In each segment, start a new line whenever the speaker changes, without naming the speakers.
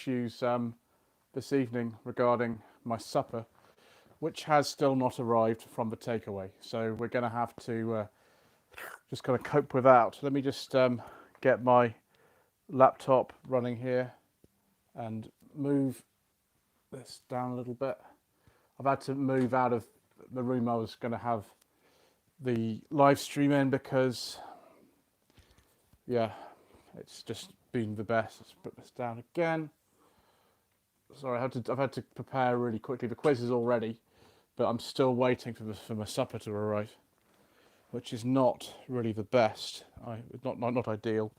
issues this evening regarding my supper, which has still not arrived from the takeaway. So we're going to have to just kind of cope with that. Let me just get my laptop running here and move this down a little bit. I've had to move out of the room I was going to have the live stream in because, yeah, it's just been the best. Let's put this down again. Sorry, I've had to prepare really quickly. The quiz is all ready, but I'm still waiting for my supper to arrive, which is not really the best. Not ideal.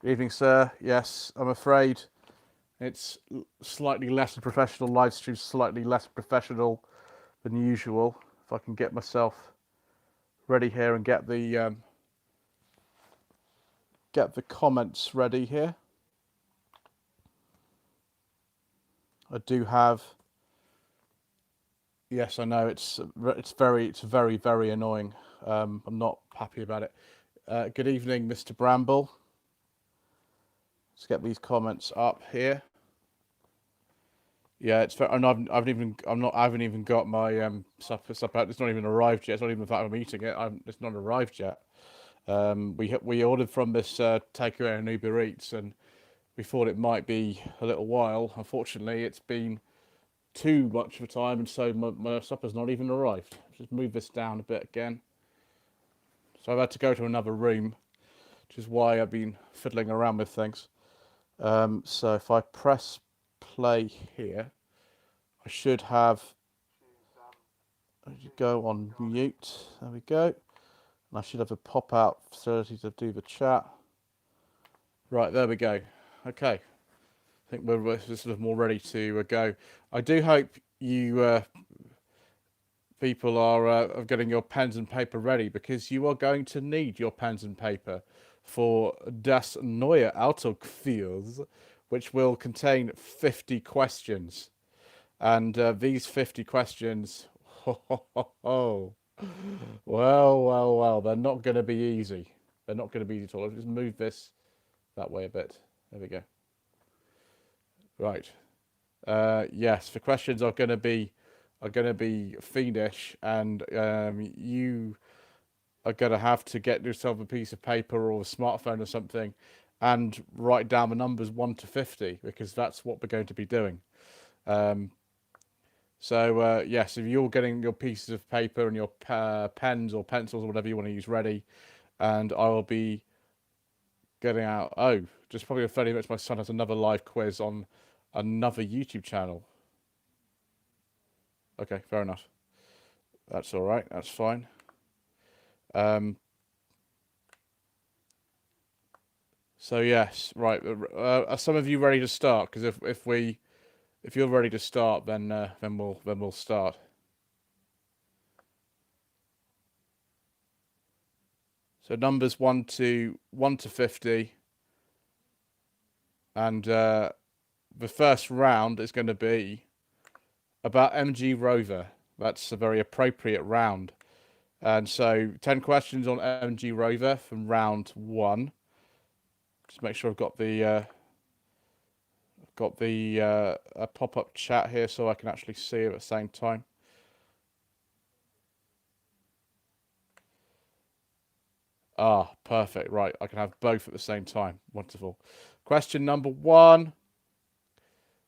Good evening, sir. Yes, I'm afraid it's slightly less than professional. Live stream slightly less professional than usual. If I can get myself ready here and get the comments ready here. I do have. Yes, I know it's very annoying. I'm not happy about it. Good evening, Mr. Bramble. Let's get these comments up here. Yeah, it's very, and I haven't even got my supper out. It's not even arrived yet. It's not even the fact I'm eating it. It's not arrived yet. We ordered from this takeaway on Uber Eats, and we thought it might be a little while. Unfortunately, it's been too much of a time, and so my supper's not even arrived. Just move this down a bit again. So I've had to go to another room, which is why I've been fiddling around with things. So if I press play here, I should have. Go on mute. There we go. And I should have a pop-out facility to do the chat. Right, there we go. Okay. I think we're sort of more ready to go. I do hope you people are getting your pens and paper ready, because you are going to need your pens and paper for Das Neue Autoquiz, which will contain 50 questions. And these 50 questions, well, they're not going to be easy. They're not going to be easy at all. I'll just move this that way a bit. There we go. Right. Yes, the questions are going to be fiendish, and you are going to have to get yourself a piece of paper or a smartphone or something and write down the numbers 1 to 50, because that's what we're going to be doing. So yes, if you're getting your pieces of paper and your pens or pencils or whatever you want to use ready, and I will be getting out. Oh, just probably 30 minutes. My son has another live quiz on another YouTube channel. Okay, fair enough. That's all right. That's fine. So yes, right. Are some of you ready to start? Because if you're ready to start, then we'll start. So numbers 1 to 50, and the first round is going to be about MG Rover. That's a very appropriate round. And so 10 questions on MG Rover from round 1. Just make sure I've got the pop-up chat here so I can actually see it at the same time. Ah, perfect. Right, I can have both at the same time. Wonderful. Question number 1.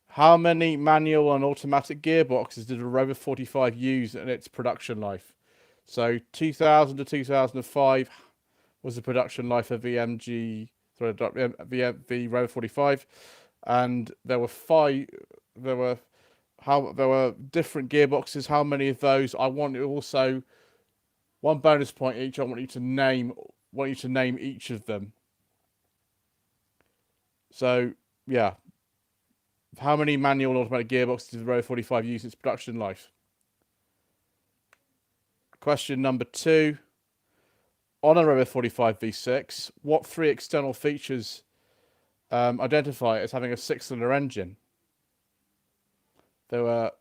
How many manual and automatic gearboxes did a Rover 45 use in its production life? So 2000 to 2005 was the production life of the Rover 45, and there were different gearboxes. How many of those? I want also one bonus point each. I want you to name each of them. So yeah, how many manual and automatic gearboxes did the Rover 45 use in its production life? Question number 2. On a Rover 45 V6, what 3 external features identify it as having a 6-cylinder engine? There were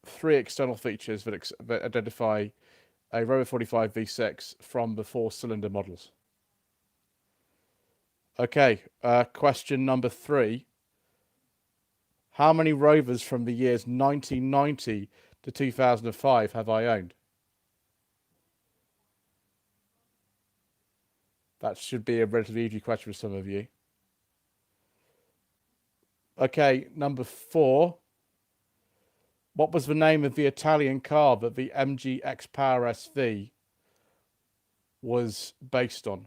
3 external features that identify a Rover 45 V6 from the 4-cylinder models. Okay, question number 3. How many Rovers from the years 1990 to 2005 have I owned? That should be a relatively easy question for some of you. Okay, number 4. What was the name of the Italian car that the MG X-Power SV was based on?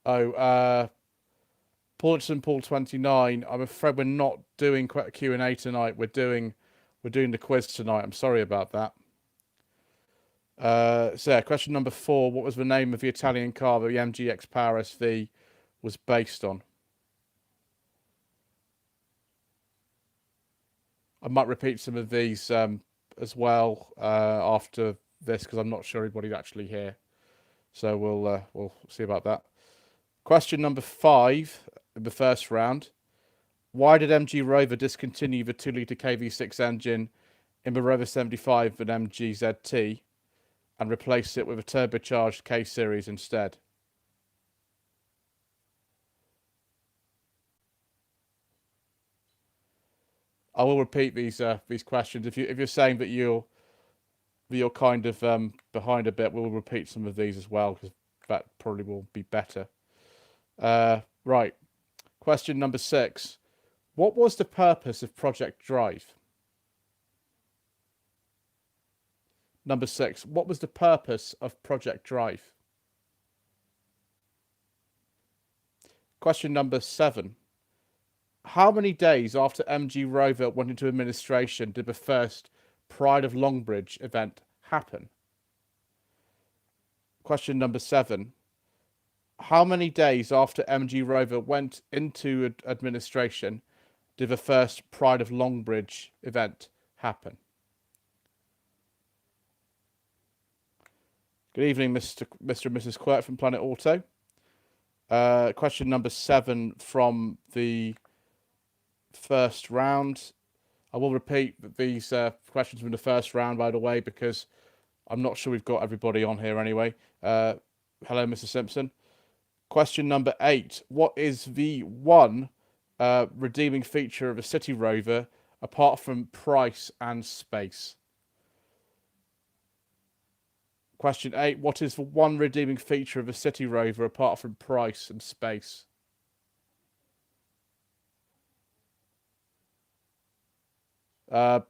Oh, Paulson Paul 29. I'm afraid we're not doing quite a Q&A tonight. We're doing the quiz tonight. I'm sorry about that. So yeah, question number 4. What was the name of the Italian car that the MG X-Power SV was based on? I might repeat some of these as well after this because I'm not sure everybody's actually here. So we'll see about that. Question number 5 in the first round. Why did MG Rover discontinue the 2-litre KV6 engine in the Rover 75 and MG ZT and replace it with a turbocharged K-Series instead? I will repeat these questions. If you're saying that you're kind of behind a bit, we'll repeat some of these as well because that probably will be better. Right. Question number 6. What was the purpose of Project Drive? Number 6. What was the purpose of Project Drive? Question number 7. How many days after MG Rover went into administration did the first Pride of Longbridge event happen? Question number 7. How many days after MG Rover went into administration did the first Pride of Longbridge event happen? Good evening, Mr. and Mrs. Quirk from Planet Auto. Question number 7 from the first round. I will repeat these questions from the first round, by the way, because I'm not sure we've got everybody on here anyway. Hello, Mr. Simpson. Question number 8. What is the one redeeming feature of a City Rover apart from price and space? Question 8. What is the one redeeming feature of a City Rover apart from price and space? Trabelli,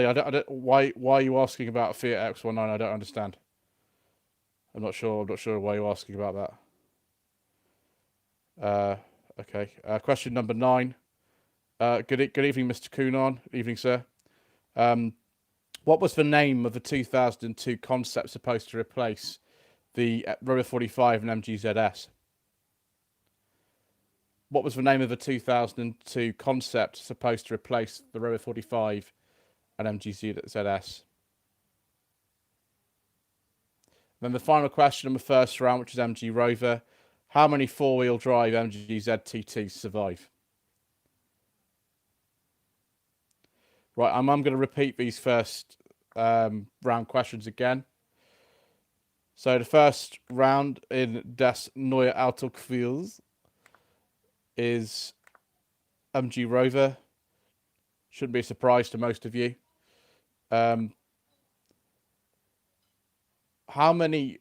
I don't. Why are you asking about a Fiat X19? I don't understand. I'm not sure why you're asking about that. Okay. Question number 9. Good evening, Mr. Coonan. Evening, sir. What was the name of the 2002 concept supposed to replace the Rover 45 and MG ZS? What was the name of the 2002 concept supposed to replace the Rover 45 and MG ZS? Then the final question on the first round, which is MG Rover. How many four-wheel drive MG ZTTs survive? Right, I'm going to repeat these first round questions again. So the first round in Das Neue Autoquills is MG Rover. Shouldn't be a surprise to most of you. How many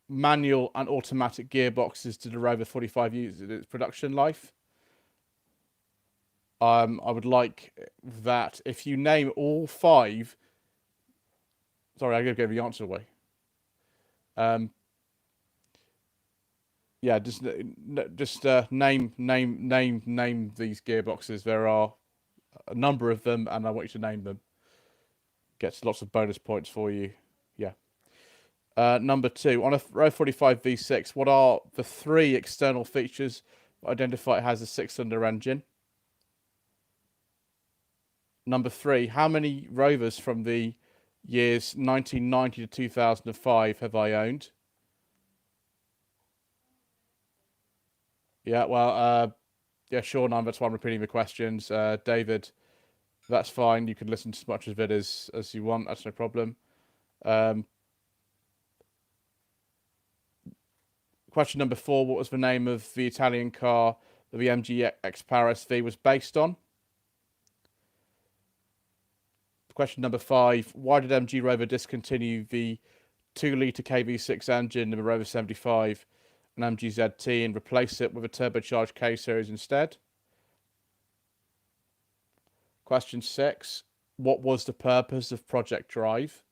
manual and automatic gearboxes did the Rover 45 use in its production life? I would like that if you name all 5. Sorry, I'm going to give the answer away. Yeah, just name these gearboxes. There are a number of them, and I want you to name them. Gets lots of bonus points for you. Yeah. Number 2, on a Rover 45 V6, what are the 3 external features that identify it has a 6-cylinder engine? Number 3, how many Rovers from the years 1990 to 2005 have I owned? Yeah, well, yeah, sure, none. That's why I'm repeating the questions. David, that's fine. You can listen to as much of it as you want. That's no problem. Question number 4, what was the name of the Italian car that the MG X-Power SV was based on? Question number 5, why did MG Rover discontinue the 2-litre KV6 engine in the Rover 75 and MG ZT and replace it with a turbocharged K-Series instead? Question 6, what was the purpose of Project Drive?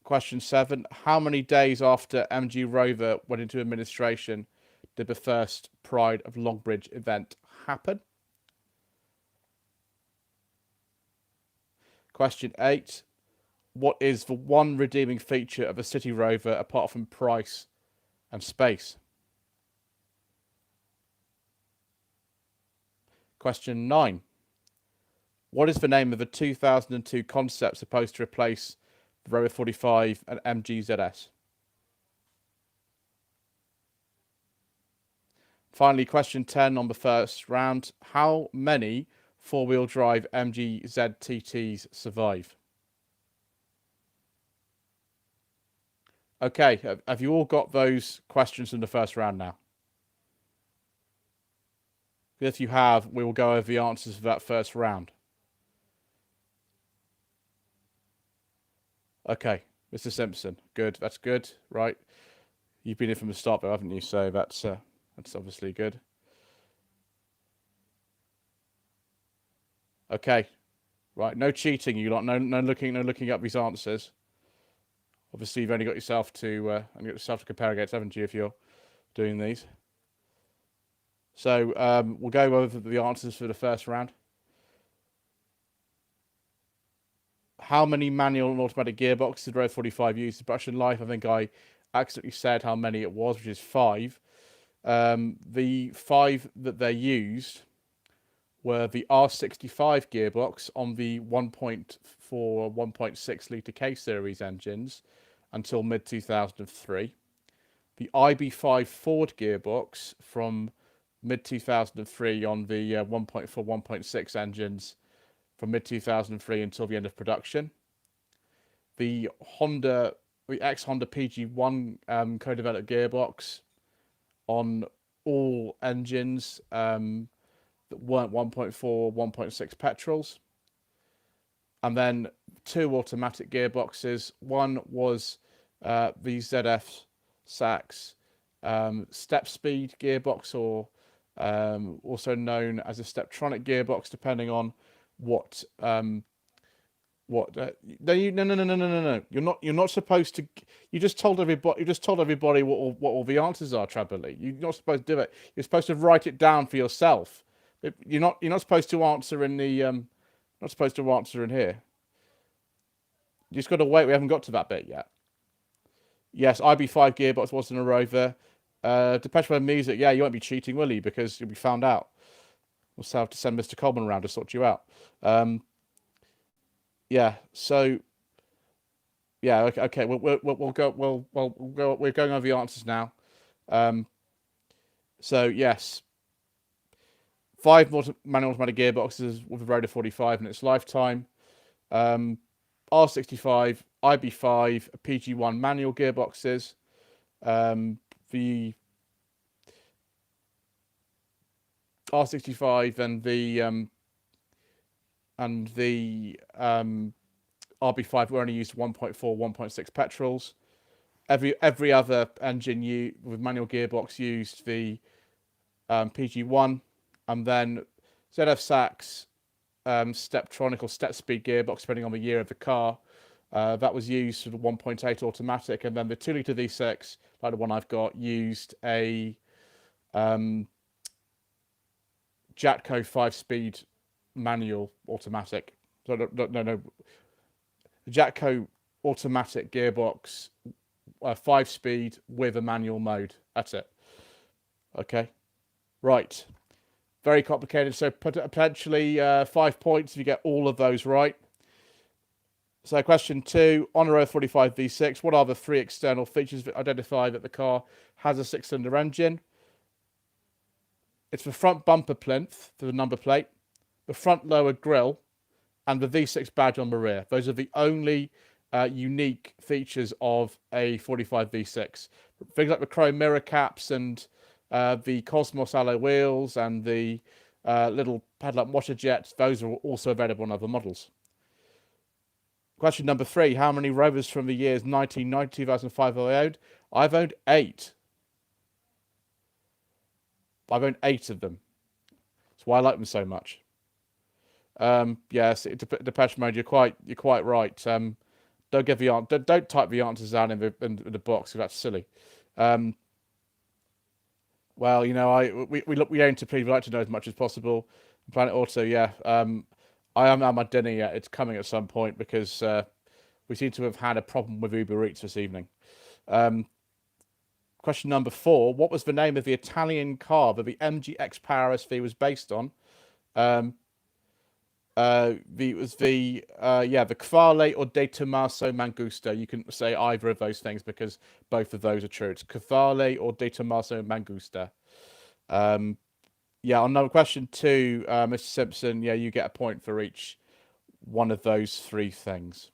Question 7, how many days after MG Rover went into administration did the first Pride of Longbridge event happen? Question 8, what is the one redeeming feature of a City Rover apart from price and space? Question 9, what is the name of the 2002 concept supposed to replace the Rover 45 and MG ZS? Finally, question 10 on the first round. How many four-wheel drive MG ZTTs survive? Okay, have you all got those questions in the first round now? If you have, we will go over the answers for that first round. Okay, Mr. Simpson, good. That's good, right? You've been in from the start, though, haven't you? So that's obviously good. Okay, right. No cheating, you lot. No looking up these answers. Obviously, you've only got yourself to compare against, haven't you? If you're doing these. So we'll go over the answers for the first round. How many manual and automatic gearboxes did Rover 45 use in production life? I think I accidentally said how many it was, which is 5. The 5 that they used were the R65 gearbox on the 1.4 or 1.6 litre K-Series engines until mid-2003. The IB5 Ford gearbox from mid-2003 on the 1.4, 1.6 engines from mid-2003 until the end of production. The ex-Honda PG1 co-developed gearbox on all engines that weren't 1.4, 1.6 petrols. And then 2 automatic gearboxes. One was the ZF Sachs step speed gearbox, or also known as a Steptronic gearbox, depending on what no. You're not supposed to. You just told everybody what all the answers are, Trabberley. You're not supposed to do it. You're supposed to write it down for yourself. You're not supposed to answer in the not supposed to answer in here. You just got to wait. We haven't got to that bit yet. Yes, IB5 gearbox was in a Rover. Depeche Mode music. Yeah, you won't be cheating, will you? Because you'll be found out. We'll have to send Mr. Coleman around to sort you out. Yeah. So. Yeah. Okay. We'll go. We're going over the answers now. So yes. 5 manual automatic gearboxes with the Rover 45 in its lifetime. R65, IB5, PG1 manual gearboxes. The R65 and the RB5 were only used 1.4, 1.6 petrols. Every other engine with manual gearbox used the PG1, and then ZF Sachs Steptronic or step speed gearbox, depending on the year of the car. That was used for the 1.8 automatic, and then the 2-litre V6, like the one I've got, used a Jatco 5-speed manual automatic. So no. The Jatco automatic gearbox, 5-speed with a manual mode. That's it. Okay. Right. Very complicated. So potentially 5 points if you get all of those right. So question 2, on a Rover 45 V6, what are the 3 external features that identify that the car has a 6-cylinder engine? It's the front bumper plinth for the number plate, the front lower grille, and the V6 badge on the rear. Those are the only unique features of a 45 V6. Things like the chrome mirror caps and the Cosmos alloy wheels and the little headlamp washer jets, those are also available on other models. Question number 3, how many Rovers from the years 1990 2005 have I owned? I've owned 8. I've owned 8 of them. That's why I like them so much. Yes, Depeche Mode, you're quite right. Don't give the don't type the answers down in the box, because that's silly. Well, you know, we aim to please. We like to know as much as possible. Planet Auto, yeah. I haven't had my dinner yet. It's coming at some point because we seem to have had a problem with Uber Eats this evening. Question number 4: what was the name of the Italian car that the MG X-Power SV was based on? It was the Cavale or De Tommaso Mangusta. You can say either of those things because both of those are true. It's Cavale or De Tommaso Mangusta. Yeah, on number question 2, Mr. Simpson, yeah, you get a point for each one of those 3 things.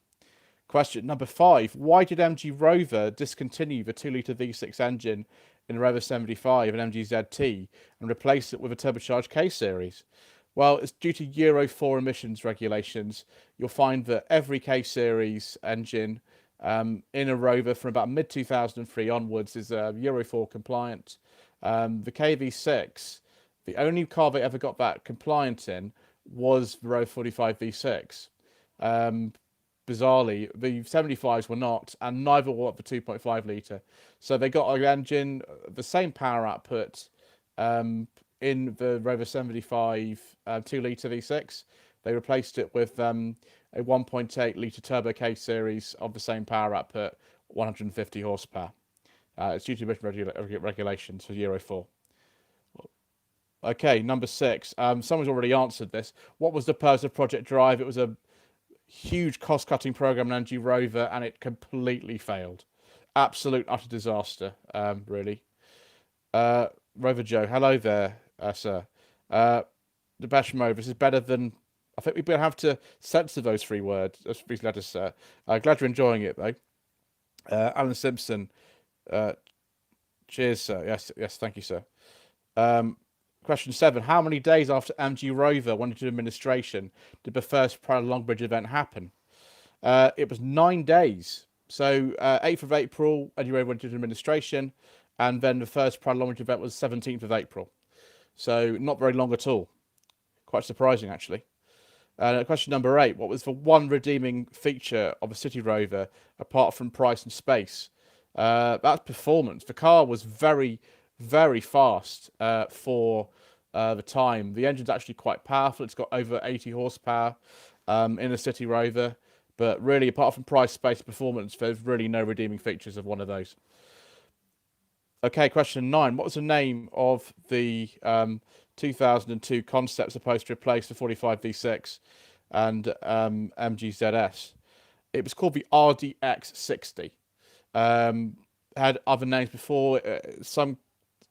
Question number 5, why did MG Rover discontinue the 2-litre V6 engine in the Rover 75 and MG ZT and replace it with a turbocharged K-Series? Well, it's due to Euro 4 emissions regulations. You'll find that every K-Series engine in a Rover from about mid-2003 onwards is Euro 4 compliant. The KV6, the only car they ever got that compliant in was the Rover 45 V6. Bizarrely, the 75s were not, and neither were the 2.5 litre. So they got an engine, the same power output in the Rover 75 2-litre V6. They replaced it with a 1.8 litre turbo K-Series of the same power output, 150 horsepower. It's due to emission regulations for Euro 4. Okay, number 6. Someone's already answered this. What was the purpose of Project Drive? It was a huge cost-cutting program in MG Rover, and it completely failed. Absolute utter disaster, really. Rover Joe, hello there, sir. Depeche Mode, this is better than... I think we're going to have to censor those 3 words, these letters, sir. Glad you're enjoying it, though. Alan Simpson, cheers, sir. Yes, thank you, sir. Question 7. How many days after MG Rover went into administration did the first Pride Longbridge event happen? It was 9 days. So 8th of April, MG Rover went into administration, and then the first Pride Longbridge event was 17th of April. So not very long at all. Quite surprising, actually. Question number 8. What was the one redeeming feature of a City Rover apart from price and space? That's performance. The car was very, very fast for the time. The engine's actually quite powerful. It's got over 80 horsepower in a City Rover. But really, apart from price, space, performance, there's really no redeeming features of one of those. Okay, question 9. What was the name of the 2002 concept supposed to replace the 45 V6 and MG ZS? It was called the RDX60. Had other names before. Some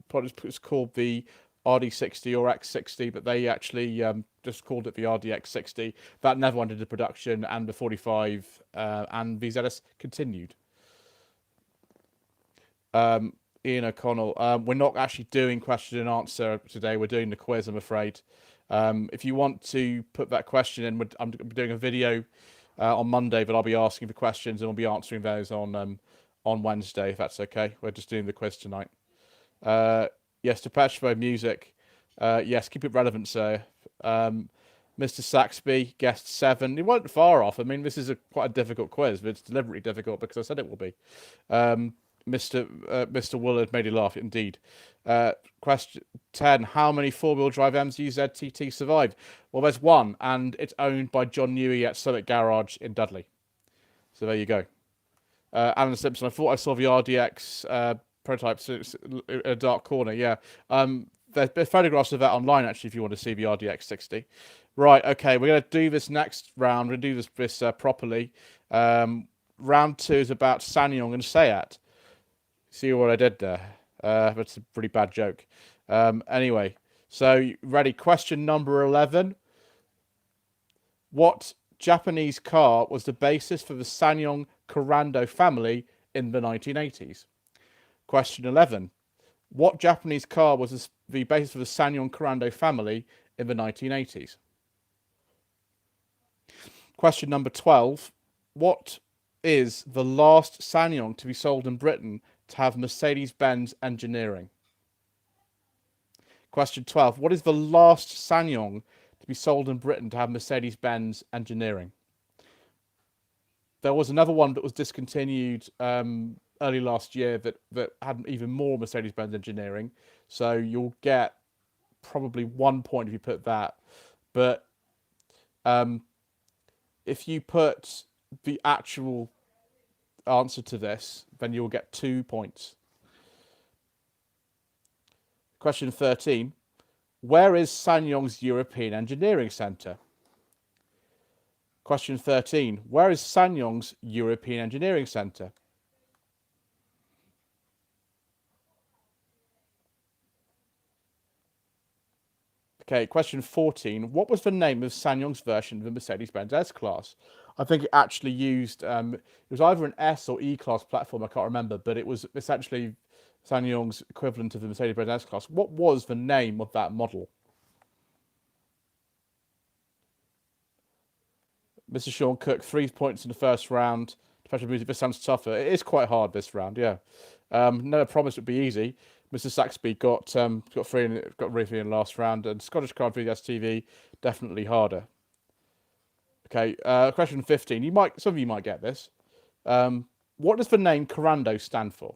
products was called the RD60 or X60, but they actually just called it the RDX60. That never went into production, and the 45 and VZS continued. Ian O'Connell, we're not actually doing question and answer today. We're doing the quiz, I'm afraid. If you want to put that question in, I'm doing a video on Monday, but I'll be asking for questions and we'll be answering those on Wednesday, if that's okay. We're just doing the quiz tonight. Yes, Depeche Mode music. Yes, keep it relevant, sir. Mr. Saxby, guest 7. It wasn't far off. I mean, this is quite a difficult quiz, but it's deliberately difficult because I said it will be. Mr. Woolard made you laugh, indeed. Question 10. How many 4-wheel drive MG ZTT survived? Well, there's one, and it's owned by John Newey at Summit Garage in Dudley. So there you go. Alan Simpson, I thought I saw the RDX prototype in a dark corner. Yeah. There's photographs of that online, actually, if you want to see the RDX60. Right, okay, we're going to do this next round. We're going to do this properly. Round 2 is about Sanyong and Seat. See what I did there? That's a pretty bad joke. Anyway, so ready. Question number 11. What Japanese car was the basis for the Sanyong Corando family in the 1980s? Question 11. What Japanese car was the basis for the Sanyong Corando family in the 1980s? Question number 12. What is the last Sanyong to be sold in Britain to have Mercedes-Benz engineering? Question 12. What is the last Sanyong to be sold in Britain to have Mercedes-Benz engineering? There was another one that was discontinued early last year that had even more Mercedes-Benz engineering. So you'll get probably 1 point if you put that. But if you put the actual answer to this, then you'll get 2 points. Question 13. Where is Sanyong's European Engineering Centre? Question 13. Where is Sanyong's European Engineering Centre? Okay, question 14. What was the name of Sanyong's version of the Mercedes-Benz S-Class? I think it actually used, it was either an S or E-Class platform, I can't remember, but it was essentially Sanyong's equivalent of the Mercedes-Benz S-Class. What was the name of that model? Mr. Sean Cook, 3 points in the first round. Depression music, this sounds tougher. It is quite hard this round, yeah. Never promised it would be easy. Mr. Saxby got three in the last round, and Scottish Card VS TV definitely harder. Okay, question 15. Some of you might get this. What does the name Corando stand for?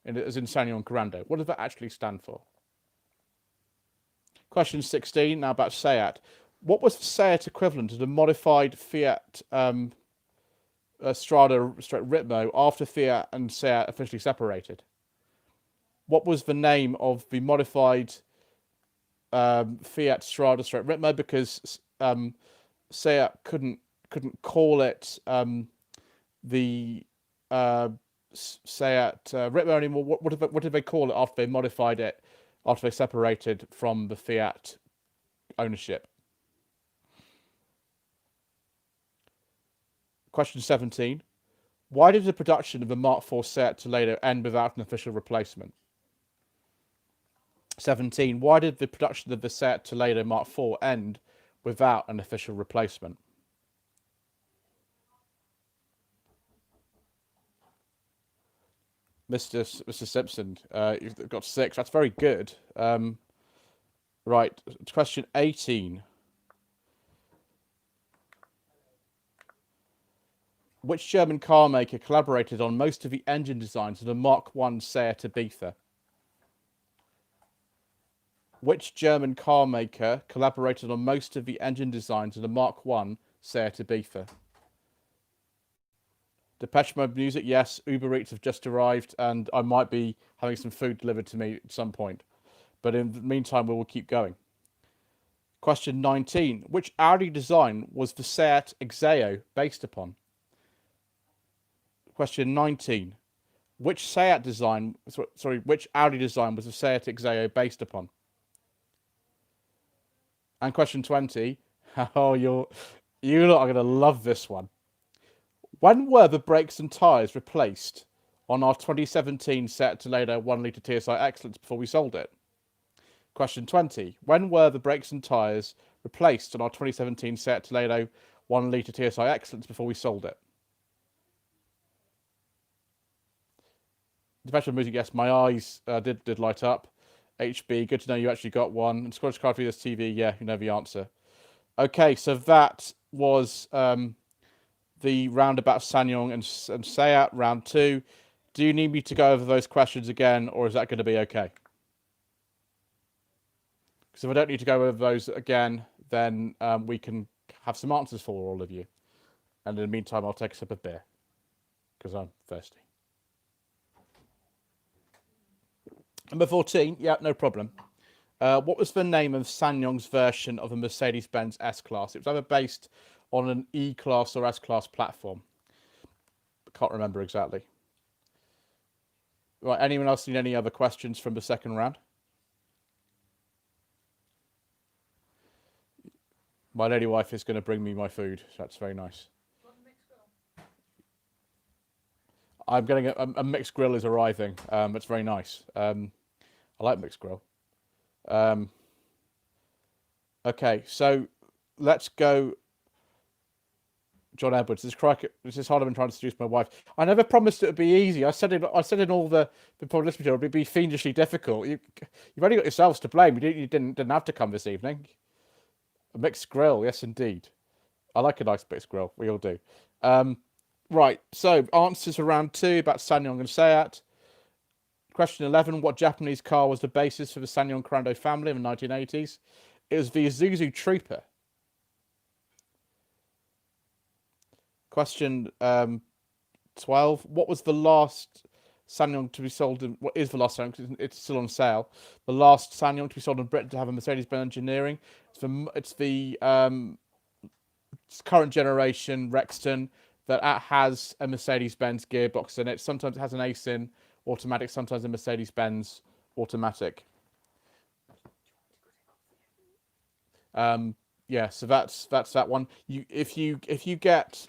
As in Sanyong Corando. What does that actually stand for? Question 16. Now about Seat. What was the Seat equivalent of the modified Fiat Strada/Ritmo after Fiat and Seat officially separated? What was the name of the modified Fiat Strada/Ritmo because Seat couldn't call it the Seat Ritmo anymore? What did they call it after they modified it, after they separated from the Fiat ownership? Question 17. Why did the production of the Mark IV Seat Toledo end without an official replacement? 17. Why did the production of the Seat Toledo Mark IV end without an official replacement? Mr. Simpson, you've got 6. That's very good. Right, question 18. Which German car maker collaborated on most of the engine designs of the Mark I Seat Ibiza? Which German car maker collaborated on most of the engine designs of the Mark I Seat Ibiza? Depeche Mode music, yes. Uber Eats have just arrived, and I might be having some food delivered to me at some point. But in the meantime, we will keep going. Question 19. Which Audi design was the Seat Exeo based upon? Question 19. Which Audi design was the Seat Exeo based upon? And question 20. Oh, you lot are going to love this one. When were the brakes and tyres replaced on our 2017 Seat Toledo 1 litre TSI Excellence before we sold it? Question 20. When were the brakes and tyres replaced on our 2017 Seat Toledo 1 litre TSI Excellence before we sold it? Depeche Mode music, yes, my eyes did light up. HB, good to know you actually got one. And Scottish Card VS TV, yeah, you know the answer. Okay, so that was the round about Sanyong and Seat, round 2. Do you need me to go over those questions again, or is that going to be okay? Because if I don't need to go over those again, then we can have some answers for all of you. And in the meantime, I'll take a sip of beer, because I'm thirsty. Number 14, yeah, no problem. What was the name of Sanyong's version of a Mercedes-Benz S-Class? It was either based on an E-Class or S-Class platform. I can't remember exactly. Right, anyone else need any other questions from the second round? My lady wife is going to bring me my food, so that's very nice. I'm getting a mixed grill is arriving. It's very nice. I like mixed grill. Okay, so let's go. John Edwards. This is harder than trying to seduce my wife. I never promised it would be easy. I said in all the publicity material it'd be fiendishly difficult. You've only got yourselves to blame. You didn't have to come this evening. A mixed grill, yes indeed. I like a nice mixed grill. We all do. Right. So answers for round 2 about Sanyong and Seat. Question 11: what Japanese car was the basis for the Sanyong Crando family in the 1980s? It was the Isuzu Trooper. Question 12: what was the last Sanyong to be sold in? What is the last Sanyong? It's still on sale. The last Sanyong to be sold in Britain to have a Mercedes-Benz engineering. It's the current generation Rexton that has a Mercedes-Benz gearbox in it. Sometimes it has an ACE-in automatic, sometimes a Mercedes-Benz automatic. Yeah, so that's that one. If you get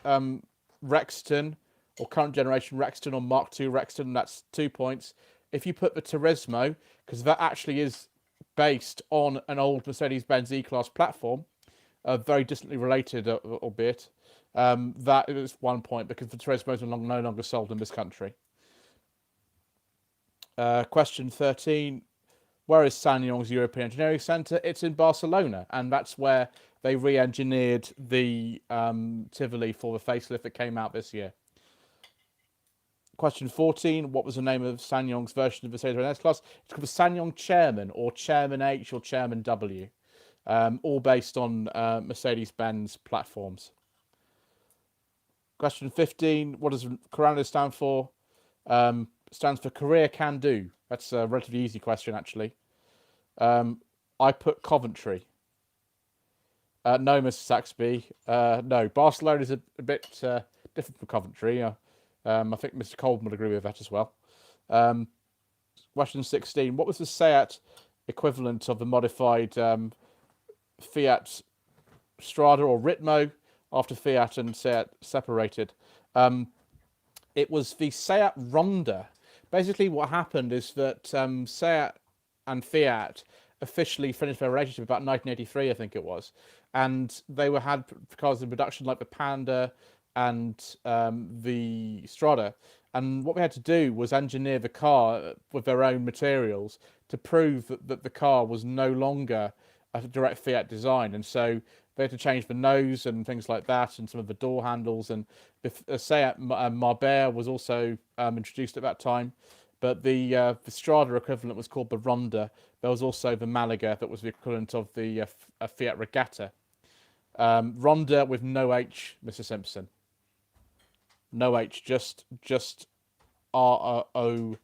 Rexton or current generation Rexton or Mark II Rexton, that's 2 points. If you put the Turismo, because that actually is based on an old Mercedes-Benz E-Class platform, very distantly related, albeit, that is 1 point because the Turismo is no longer sold in this country. Question 13. Where is Sanyong's European Engineering Centre? It's in Barcelona, and that's where they re-engineered the Tivoli for the facelift that came out this year. Question 14. What was the name of Sanyong's version of the Mercedes-Benz S-Class? It's called the Sanyong Chairman, or Chairman H, or Chairman W. All based on Mercedes-Benz platforms. Question 15. What does Corando stand for? Stands for Korea Can Do. That's a relatively easy question, actually. I put Coventry. No, Mr. Saxby. No, Barcelona is a bit different from Coventry. I think Mr. Colton would agree with that as well. Question 16. What was the Seat equivalent of the modified Fiat Strada or Ritmo after Fiat and Seat separated? It was the Seat Ronda. Basically, what happened is that Seat and Fiat officially finished their relationship about 1983, I think it was, and they had cars in production like the Panda and the Strada. And what we had to do was engineer the car with their own materials to prove that the car was no longer a direct Fiat design, and so they had to change the nose and things like that, and some of the door handles. And the Seat Marbella was also introduced at that time, but the Strada equivalent was called the Ronda. There was also the Malaga that was the equivalent of the Fiat Regatta. Ronda with no H, Mr. Simpson. No H, just RONDA,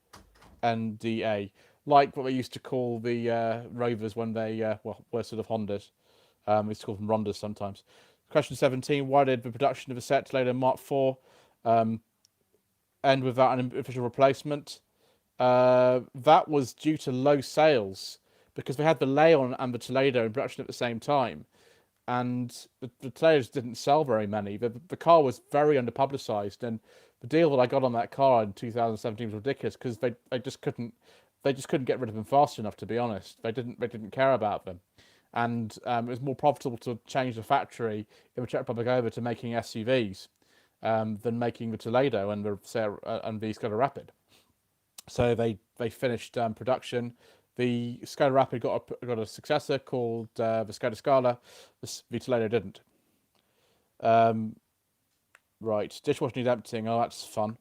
like what they used to call the Rovers when they were sort of Hondas. We used to call them Rondas sometimes. Question 17. Why did the production of the Seat Toledo Mark IV end without an official replacement? That was due to low sales, because they had the Leon and the Toledo in production at the same time, and the Toledos didn't sell very many. The car was very underpublicized, and the deal that I got on that car in 2017 was ridiculous because they just couldn't get rid of them fast enough. To be honest, they didn't care about them. And it was more profitable to change the factory in the Czech Republic over to making SUVs than making the Toledo and the Skoda Rapid. So they finished production. The Skoda Rapid got a successor called the Skoda Scala. The Toledo didn't. Right, dishwasher needs emptying. Oh, that's fun.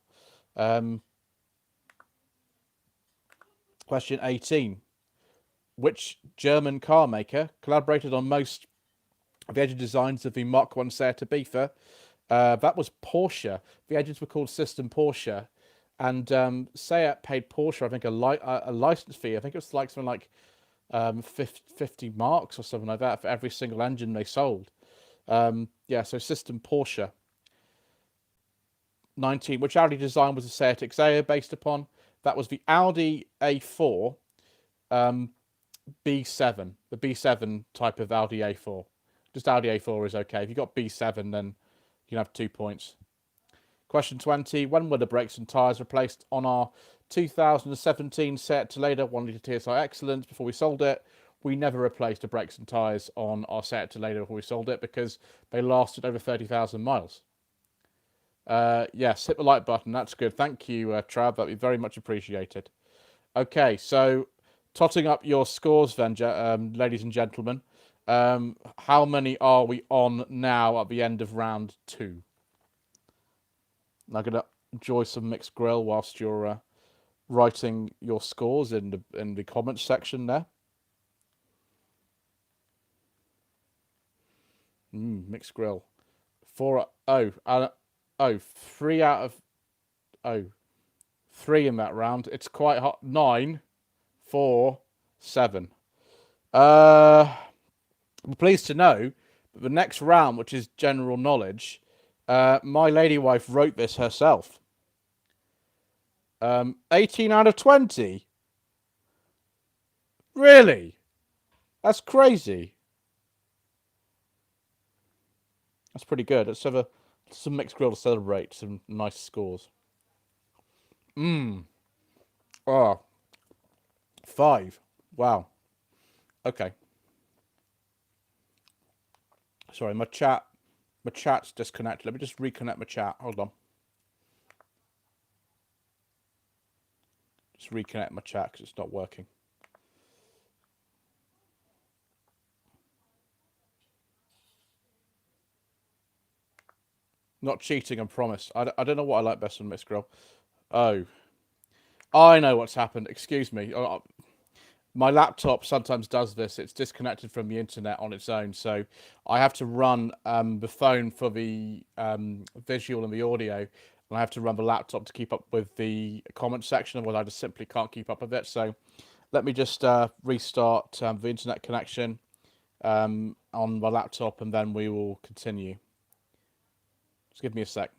Question 18. Which German car maker collaborated on most of the engine designs of the Mark I Seat Ibiza? That was Porsche. The engines were called System Porsche, and Seat paid Porsche, I think, a license fee. I think it was like something like 50 marks or something like that for every single engine they sold. Yeah, so System Porsche. 19. Which Audi design was the Seat Exeo based upon? That was the Audi A4. B7, the B7 type of Audi A4. Just Audi A4 is okay. If you've got B7, then you can have 2 points. Question 20. When were the brakes and tyres replaced on our 2017 Seat Toledo 1 litre TSI Excellence before we sold it? We never replaced the brakes and tyres on our Seat Toledo before we sold it because they lasted over 30,000 miles. Yes, hit the like button. That's good. Thank you, Trav. That'd be very much appreciated. Okay, so totting up your scores then, ladies and gentlemen. How many are we on now at the end of round 2? I'm going to enjoy some mixed grill whilst you're writing your scores in the comments section there. Mixed grill. 3 out of 3 in that round. It's quite hot. 9, 4, 7. I'm pleased to know that the next round, which is general knowledge, my lady wife wrote this herself. 18 out of 20. Really? That's crazy. That's pretty good. Let's have some mixed grill to celebrate some nice scores. Oh, 5. Wow. Okay. Sorry, my chat's disconnected. Let me just reconnect my chat. Hold on. Just reconnect my chat because it's not working. Not cheating, I promise. I don't know what I like best on Mixed Grill. Oh. I know what's happened. Excuse me. My laptop sometimes does this. It's disconnected from the internet on its own. So I have to run the phone for the visual and the audio. And I have to run the laptop to keep up with the comment section. Otherwise, I just simply can't keep up with it. So let me just restart the internet connection on my laptop, and then we will continue. Just give me a sec.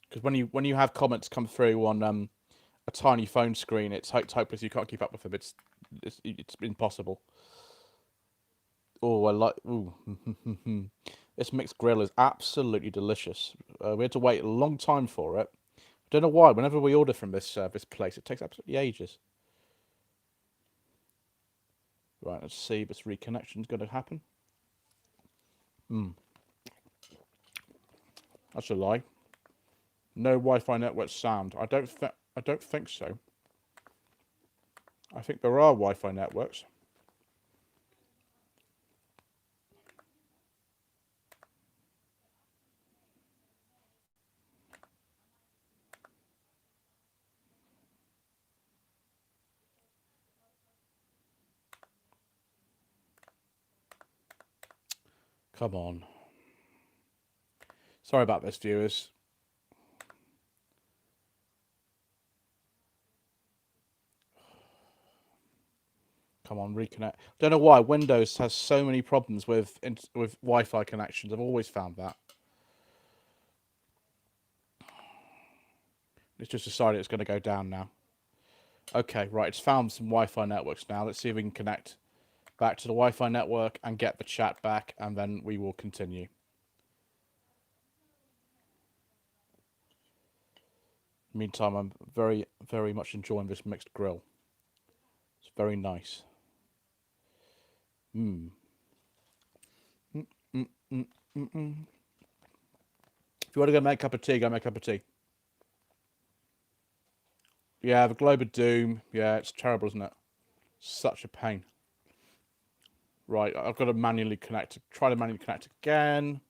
Because when you have comments come through on a tiny phone screen, it's hopeless. You can't keep up with them. It's impossible. Oh, I like. Ooh, this mixed grill is absolutely delicious. We had to wait a long time for it. I don't know why. Whenever we order from this place, it takes absolutely ages. Right, let's see if this reconnection is going to happen. That's a lie. No Wi-Fi network sound. I don't think so. I think there are Wi-Fi networks. Come on. Sorry about this, viewers. Come on, reconnect. Don't know why Windows has so many problems with Wi-Fi connections. I've always found that. It's just decided it's going to go down now. Okay, right. It's found some Wi-Fi networks now. Let's see if we can connect back to the Wi-Fi network and get the chat back, and then we will continue. Meantime, I'm very, very much enjoying this mixed grill. It's very nice. If you want to go make a cup of tea, go make a cup of tea. Yeah, the Globe of Doom. Yeah, it's terrible, isn't it? Such a pain. Right, I've got to manually connect. Try to manually connect again.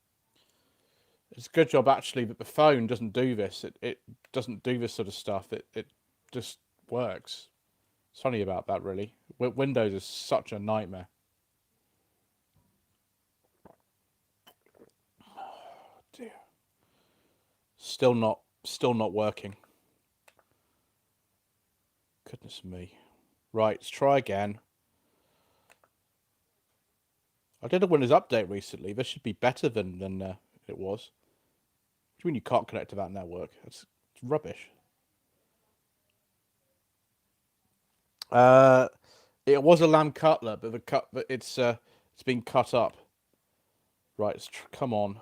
It's a good job, actually, that the phone doesn't do this. It doesn't do this sort of stuff. It just works. It's funny about that, really. Windows is such a nightmare. Oh, dear. Still not working. Goodness me. Right, let's try again. I did a Windows update recently. This should be better than it was. What do you mean you can't connect to that network? It's rubbish. It was a lamb cutlet, but it's been cut up. Right, come on.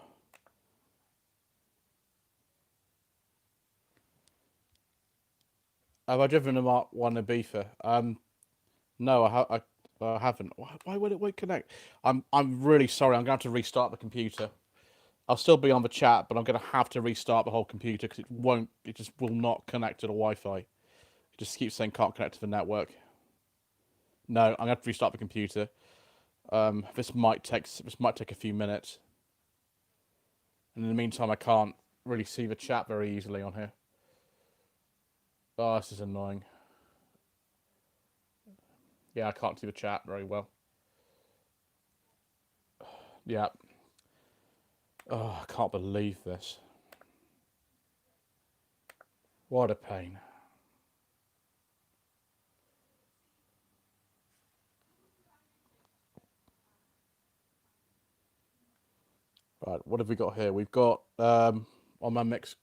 Have I driven a Mark 1 Ibiza? No, I haven't. Why would it won't connect? I'm really sorry. I'm going to have to restart the computer. I'll still be on the chat, but I'm going to have to restart the whole computer because it won't. It just will not connect to the Wi-Fi. It just keeps saying can't connect to the network. No, I'm going to have to restart the computer. This might take a few minutes. And in the meantime, I can't really see the chat very easily on here. Oh, this is annoying. Yeah, I can't see the chat very well. Yeah. Oh, I can't believe this. What a pain. Right, what have we got here? We've got on my mix.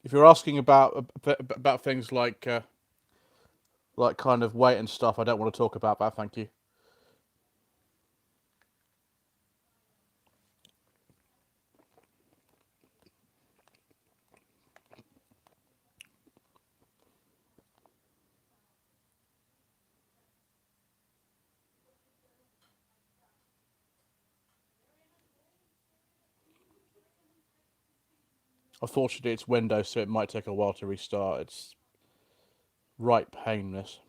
If you're asking about things like kind of weight and stuff, I don't want to talk about that. Thank you. Unfortunately, it's Windows, so it might take a while to restart. It's right pain, this.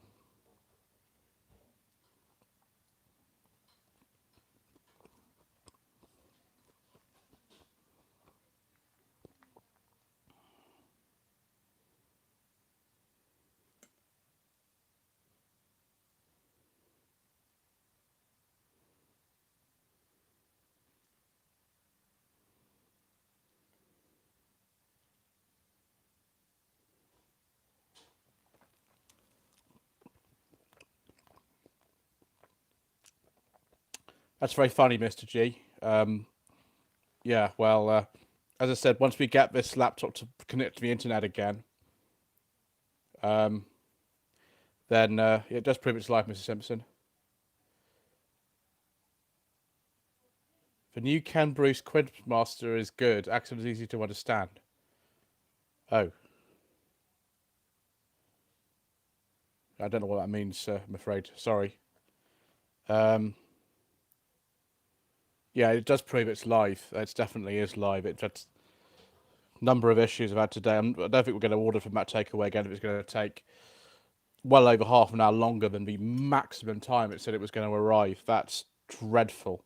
That's very funny, Mr. G. Yeah, well, as I said, once we get this laptop to connect to the internet again, then it does prove its life, Mr. Simpson. The new Ken Bruce Quidmaster is good. Accent is easy to understand. Oh. I don't know what that means, I'm afraid. Sorry. Yeah, it does prove it's live. It definitely is live. It's had a number of issues I've had today. I don't think we're going to order from that takeaway again if it's going to take well over half an hour longer than the maximum time it said it was going to arrive. That's dreadful.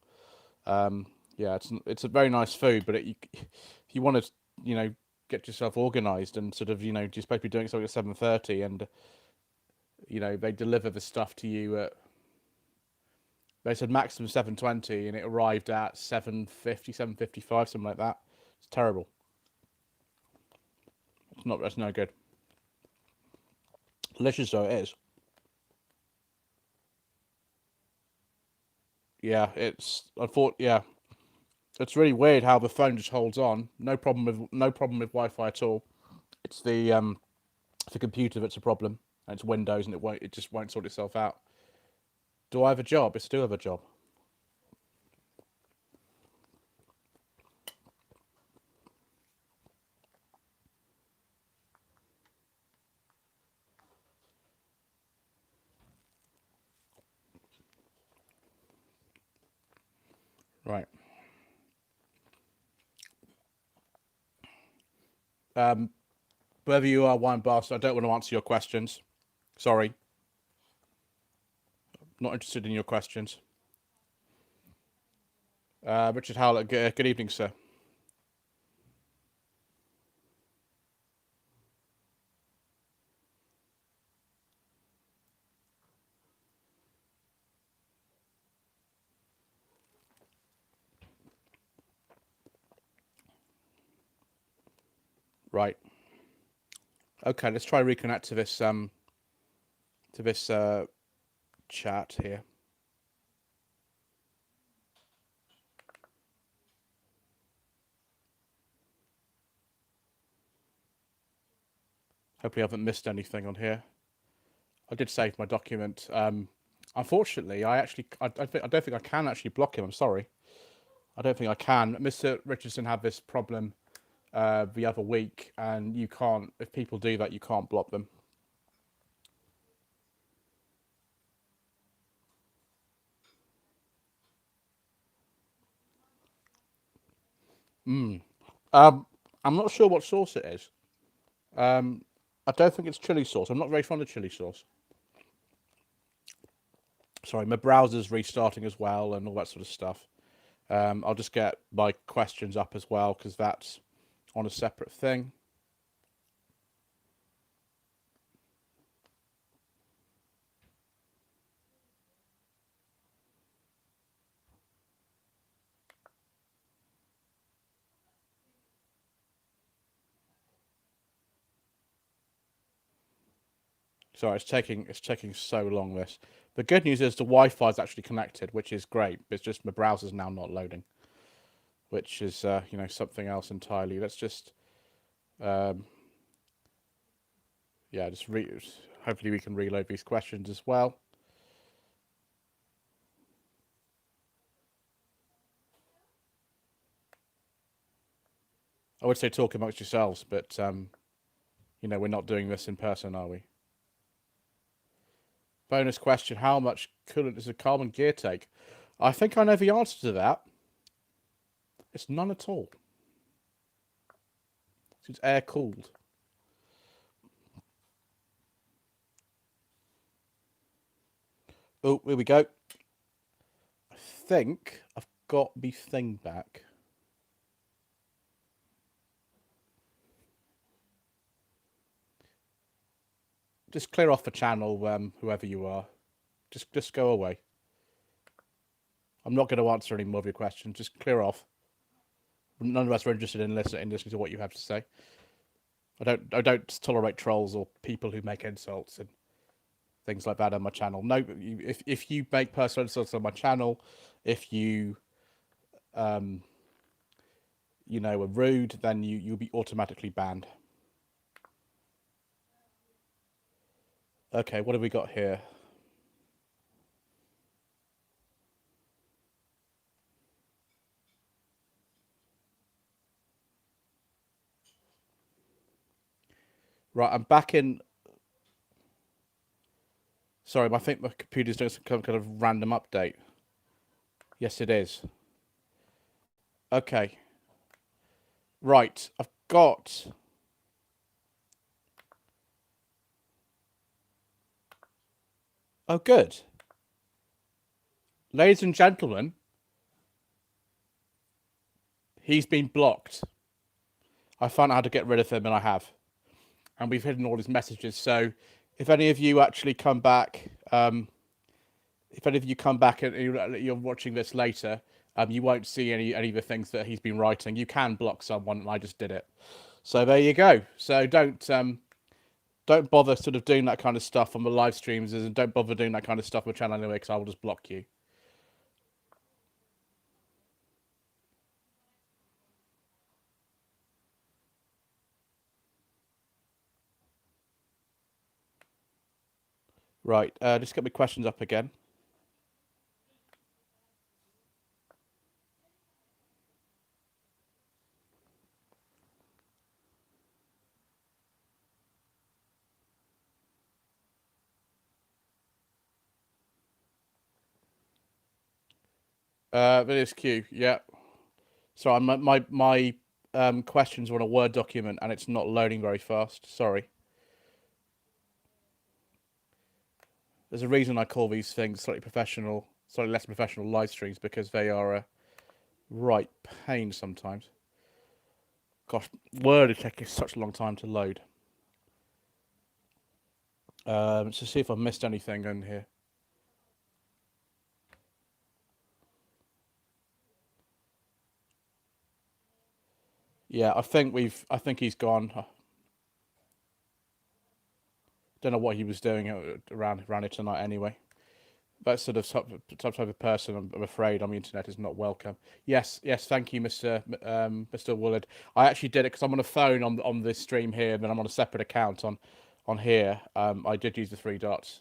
Yeah, it's a very nice food, but if you want to, get yourself organised and sort of, you're supposed to be doing something at 7:30, and they deliver the stuff to you at. They said maximum 7:20, and it arrived at 7:50, 7:55, something like that. It's terrible. That's no good. Delicious though it is. Yeah, yeah. It's really weird how the phone just holds on. No problem with Wi-Fi at all. It's the computer that's a problem, and it's Windows, and it just won't sort itself out. Do I have a job? I still have a job. Right. Whoever you are, Wine Bastard, I don't want to answer your questions. Sorry. Not interested in your questions. Richard Howlett, good evening, sir. Right. Okay, let's try reconnect to this chat here. Hopefully I haven't missed anything on here. I did save my document. Unfortunately, I don't think I can actually block him. I'm sorry. I don't think I can. Mr. Richardson had this problem the other week, and you can't. If people do that, you can't block them. I'm not sure what sauce it is. I don't think it's chili sauce. I'm not very fond of chili sauce. Sorry, my browser's restarting as well and all that sort of stuff. I'll just get my questions up as well because that's on a separate thing. Sorry, it's taking so long. This. The good news is the Wi-Fi is actually connected, which is great. It's just my browser's now not loading, which is something else entirely. Let's just just hopefully we can reload these questions as well. I would say talk amongst yourselves, but we're not doing this in person, are we? Bonus question: how much coolant does a carbon gear take? I think I know the answer to that. It's none at all. It's air cooled. Oh, here we go. I think I've got the thing back. Just clear off the channel, whoever you are. Just go away. I'm not going to answer any more of your questions. Just clear off. None of us are interested in listening to what you have to say. I don't tolerate trolls or people who make insults and things like that on my channel. No, if you make personal insults on my channel, if you are rude, then you'll be automatically banned. Okay, what have we got here? Right, I'm back in. Sorry, I think my computer's doing some kind of random update. Yes, it is. Okay. Right, I've got. Oh, good. Ladies and gentlemen, he's been blocked. I found out how to get rid of him, and I have. And we've hidden all his messages. So, if any of you actually come back, if any of you come back and you're watching this later, you won't see any of the things that he's been writing. You can block someone, and I just did it. So there you go. So don't bother sort of doing that kind of stuff on the live streams, and don't bother doing that kind of stuff on the channel anyway, because I will just block you. Right, just get my questions up again. Videos queue, yeah. Sorry, my questions are on a Word document and it's not loading very fast. Sorry. There's a reason I call these things slightly less professional live streams, because they are a right pain sometimes. Gosh, Word is taking such a long time to load. To see if I've missed anything in here. Yeah, I think he's gone. Don't know what he was doing around it tonight anyway. That sort of type of person, I'm afraid, on the internet is not welcome. Yes, thank you, Mr. Woolard. I actually did it because I'm on a phone on this stream here, and then I'm on a separate account on here. I did use the 3 dots.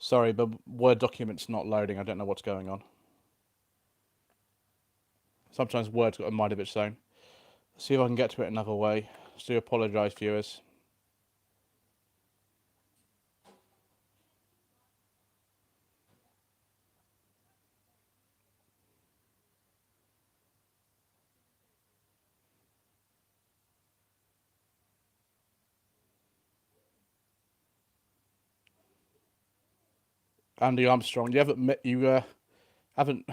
Sorry, but Word document's not loading. I don't know what's going on. Sometimes Word's got a mind of its own. Let's see if I can get to it another way. I do apologise, viewers. Andy Armstrong, haven't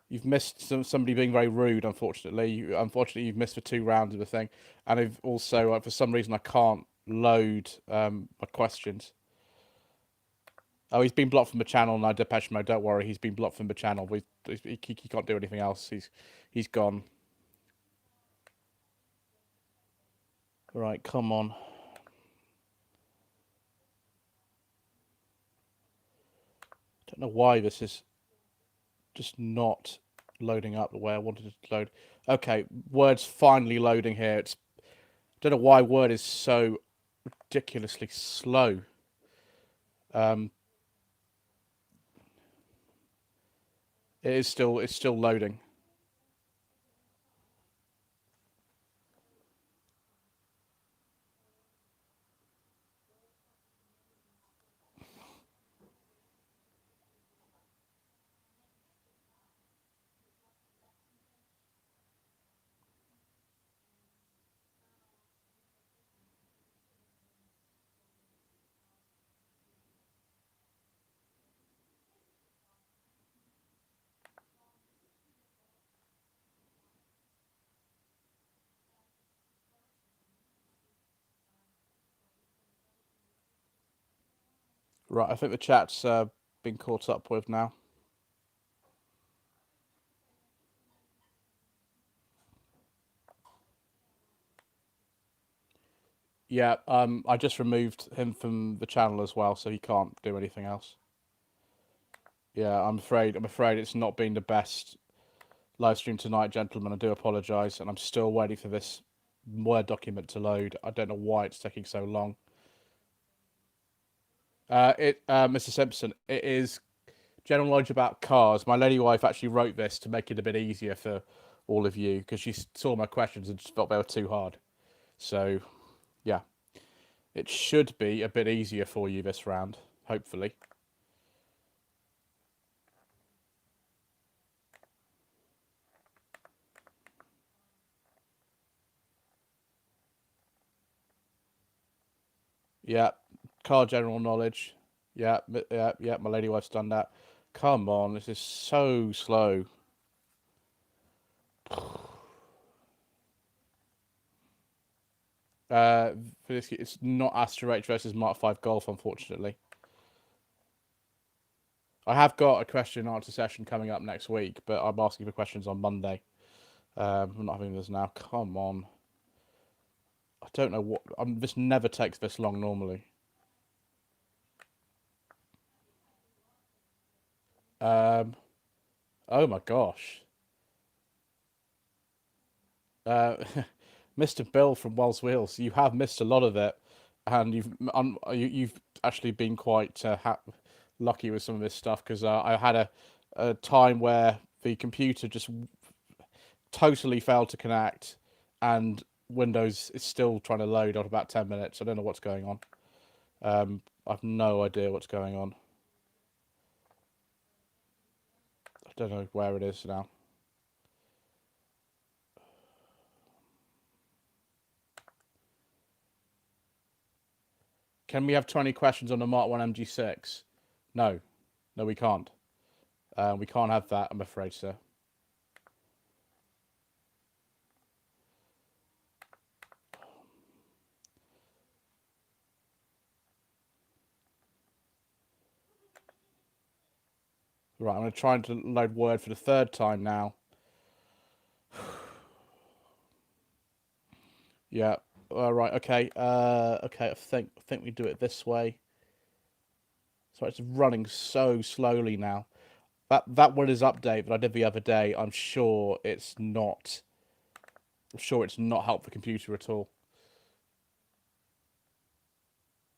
you've missed somebody being very rude. Unfortunately, you've missed for 2 rounds of the thing, and I've also for some reason I can't load my questions. Oh, he's been blocked from the channel, and I Depeche Mode. Don't worry, he's been blocked from the channel. He can't do anything else. He's gone. Right, come on. Don't know why this is just not loading up the way I wanted it to load. Okay, Word's finally loading here. Don't know why Word is so ridiculously slow. It's still loading. Right, I think the chat's been caught up with now. Yeah, I just removed him from the channel as well, so he can't do anything else. Yeah, I'm afraid it's not been the best live stream tonight, gentlemen. I do apologise, and I'm still waiting for this Word document to load. I don't know why it's taking so long. Mr. Simpson, it is general knowledge about cars. My lady wife actually wrote this to make it a bit easier for all of you because she saw my questions and just felt they were too hard. So, yeah, it should be a bit easier for you this round, hopefully. Yeah, car general knowledge. Yeah, yeah. My lady wife's done that. Come on, this is so slow. For this, it's not Astra H versus Mark 5 Golf, unfortunately. I have got a question and answer session coming up next week, but I'm asking for questions on Monday. I'm not having this now. Come on. I don't know what. This never takes this long normally. Oh my gosh. Mr. Bill from Wells Wheels, you have missed a lot of it, and you've actually been quite lucky with some of this stuff because I had a time where the computer just totally failed to connect, and Windows is still trying to load on about 10 minutes. I don't know what's going on. I've no idea what's going on. I don't know where it is now. Can we have 20 questions on the Mark 1 MG6? No. No, we can't. We can't have that, I'm afraid, sir. Right, I'm going to try to load Word for the third time now. Yeah. Right. Okay. Okay. I think we do it this way. So it's running so slowly now. That one is update that I did the other day. I'm sure it's not. I'm sure it's not helped the computer at all.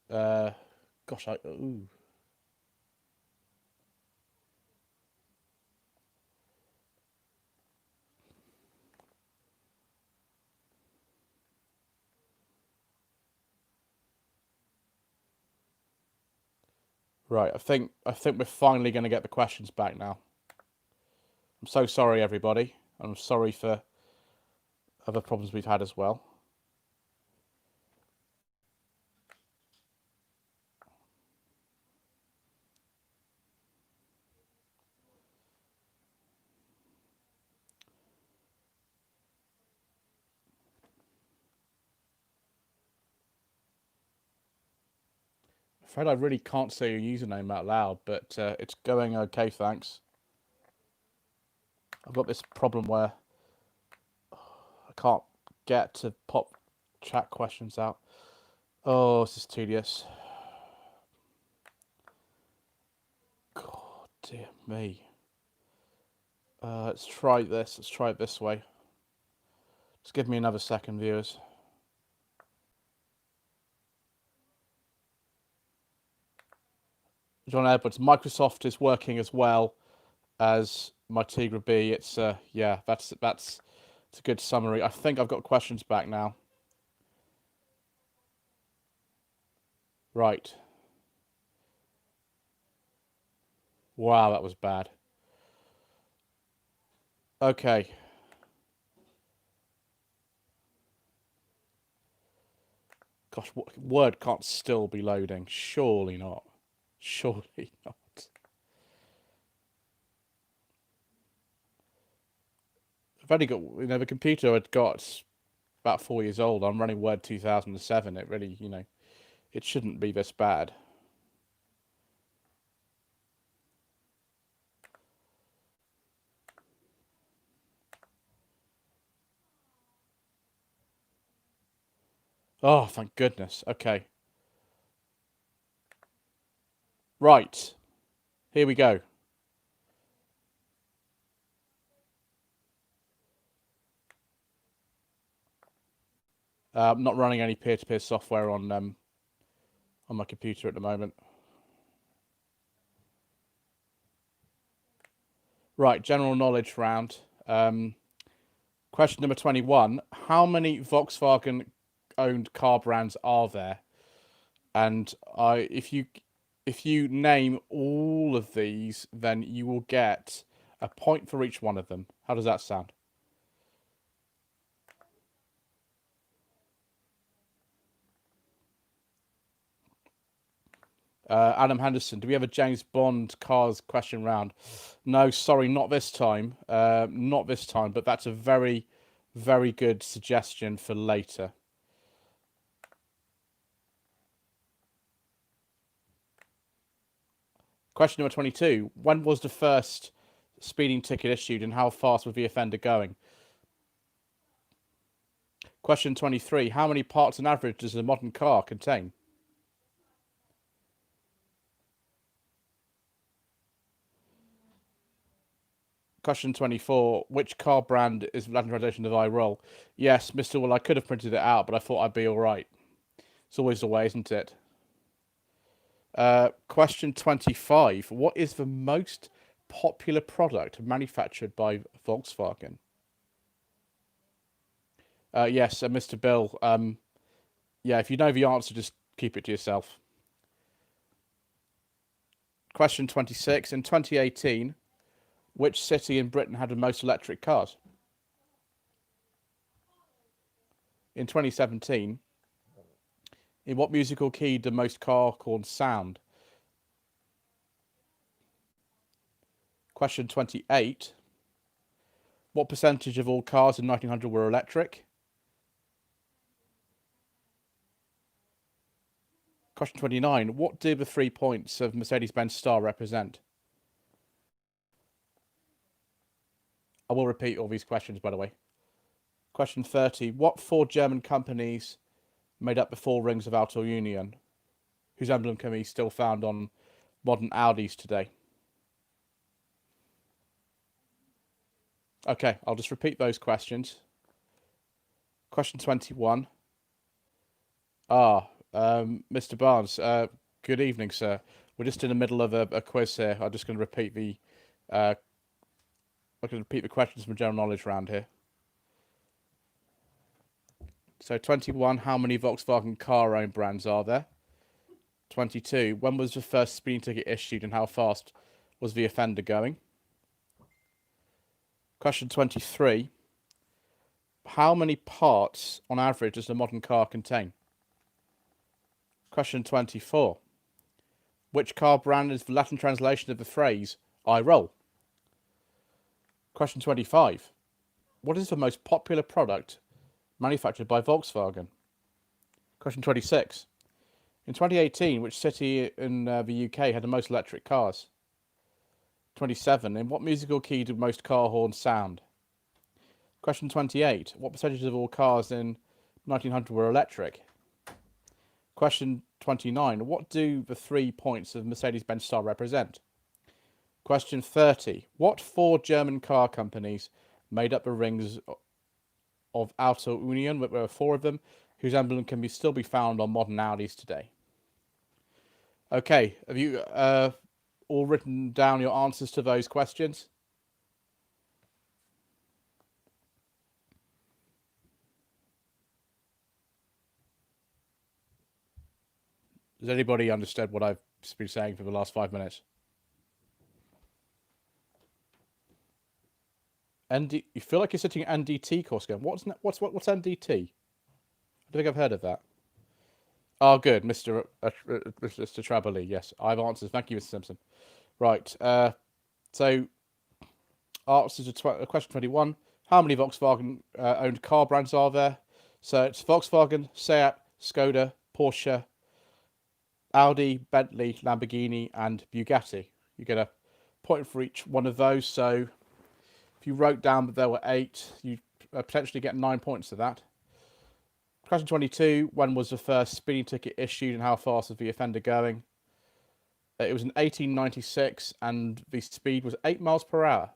Gosh. Ooh. Right, I think we're finally going to get the questions back now. I'm so sorry, everybody. I'm sorry for other problems we've had as well. I'm afraid I really can't say your username out loud, but it's going okay, thanks. I've got this problem where I can't get to pop chat questions out. Oh, this is tedious. God dear me. Let's try this. Let's try it this way. Just give me another second, viewers. John Edwards, Microsoft is working as well as my Tigra B. It's yeah, that's a good summary. I think I've got questions back now. Right. Wow, that was bad. Okay. Gosh, Word can't still be loading. Surely not. Surely not. I've only got, the computer I'd got about 4 years old. I'm running Word 2007. It really, it shouldn't be this bad. Oh, thank goodness. Okay. Right. Here we go. I'm not running any peer-to-peer software on my computer at the moment. Right, general knowledge round. Question number 21. How many Volkswagen-owned car brands are there? And if you name all of these, then you will get a point for each one of them. How does that sound? Adam Henderson, do we have a James Bond cars question round? No, sorry, not this time. Not this time, but that's a very, very good suggestion for later. Question number 22. When was the first speeding ticket issued and how fast was the offender going? Question 23. How many parts on average does a modern car contain? Question 24. Which car brand is the Latin translation of I roll? Yes, Mr. Well, I could have printed it out, but I thought I'd be all right. It's always the way, isn't it? Question 25. What is the most popular product manufactured by Volkswagen? Yes, Mr. Bill. Yeah, if you know the answer, just keep it to yourself. Question 26. In 2018, which city in Britain had the most electric cars? In 2017, in what musical key do most car chords sound? Question 28. What percentage of all cars in 1900 were electric? Question 29. What do the 3 points of Mercedes-Benz star represent? I will repeat all these questions, by the way. Question 30. What 4 German companies made up the 4 rings of Auto Union, whose emblem can be still found on modern Audis today? Okay, I'll just repeat those questions. Question 21. Mr. Barnes, good evening, sir. We're just in the middle of a quiz here. I'm just going to repeat the questions from general knowledge round here. So 21, how many Volkswagen car-owned brands are there? 22. When was the first speeding ticket issued and how fast was the offender going? Question 23. How many parts on average does a modern car contain? Question 24. Which car brand is the Latin translation of the phrase, I roll? Question 25. What is the most popular product manufactured by Volkswagen? Question 26. In 2018, which city in the UK had the most electric cars? 27. In what musical key do most car horns sound? Question 28. What percentage of all cars in 1900 were electric? Question 29. What do the 3 points of Mercedes-Benz star represent? Question 30. What 4 German car companies made up the rings of Auto Union? There are 4 of them, whose emblem can still be found on modern Audis today. Okay, have you all written down your answers to those questions? Does anybody understand what I've been saying for the last 5 minutes? You feel like you're sitting at NDT course going, what's NDT? I don't think I've heard of that. Oh, good, Mr. Trabberley. Yes, I have answers. Thank you, Mr. Simpson. Right. So, answers to question 21. How many Volkswagen owned car brands are there? So it's Volkswagen, Seat, Skoda, Porsche, Audi, Bentley, Lamborghini, and Bugatti. You get a point for each one of those. So if you wrote down that there were 8, you potentially get 9 points to that. Question 22. When was the first speeding ticket issued and how fast was the offender going? It was in 1896 and the speed was 8 miles per hour.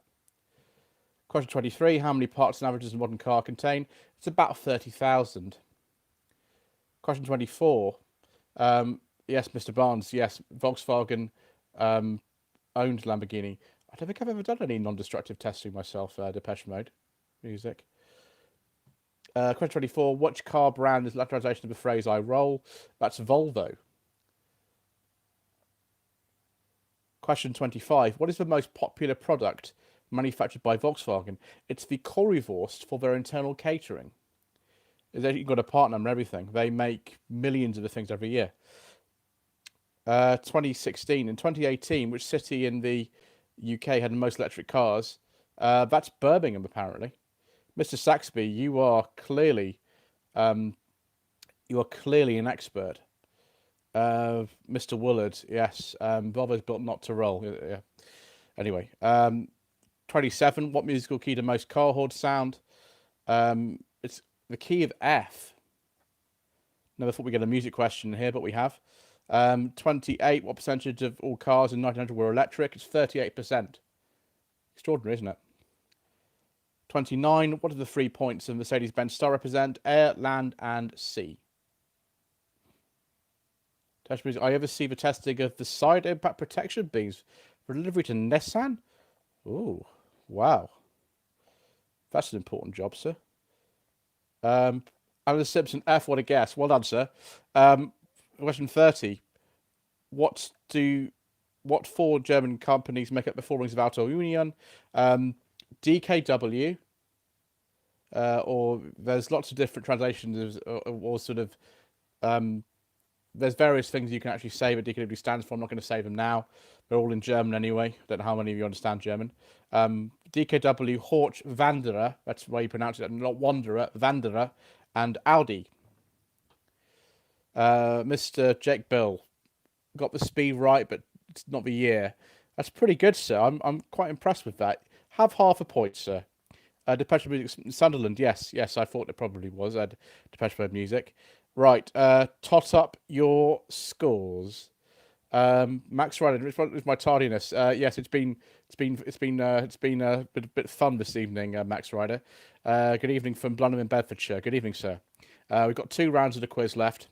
Question 23. How many parts and average does a modern car contain? It's about 30,000. Question 24. Yes, Mr. Barnes. Yes, Volkswagen owned Lamborghini. I don't think I've ever done any non-destructive testing myself. Depeche Mode music. Question 24. Which car brand is the Latinization of the phrase I roll? That's Volvo. Question 25. What is the most popular product manufactured by Volkswagen? It's the Currywurst for their internal catering. You've got a partner and everything. They make millions of the things every year. 2016. In 2018, which city in the UK had the most electric cars? That's Birmingham, apparently. Mr. Saxby, you are clearly an expert. Mr. Woolard, yes. Volvo's built not to roll. Yeah. Anyway, 27. What musical key do most car horns sound? It's the key of F. Never thought we'd get a music question here, but we have. 28. What percentage of all cars in 1900 were electric? It's 38%. Extraordinary, isn't it? 29. What do the 3 points of Mercedes-Benz star represent? Air, land, and sea. I ever see the testing of the side impact protection beams for delivery to Nissan? Oh, wow. That's an important job, sir. Alan Simpson, F, what a guess. Well done, sir. Question 30. What 4 German companies make up the 4 rings of Auto Union? DKW, or there's lots of different translations, or sort of, there's various things you can actually say that DKW stands for. I'm not going to say them now. They're all in German anyway. Don't know how many of you understand German. DKW, Horch, Wanderer, that's the way you pronounce it, not Wanderer, Wanderer, and Audi. Mr. Jake Bill got the speed right, but it's not the year. That's pretty good, sir. I'm quite impressed with that. Have half a point, sir. Depeche Mode music, Sunderland. Yes, I thought it probably was. Depeche Mode music. Right. Tot up your scores. Max Ryder, it's my tardiness. Yes, it's been a bit fun this evening, Max Ryder. Good evening from Blenheim in Bedfordshire. Good evening, sir. We've got 2 rounds of the quiz left.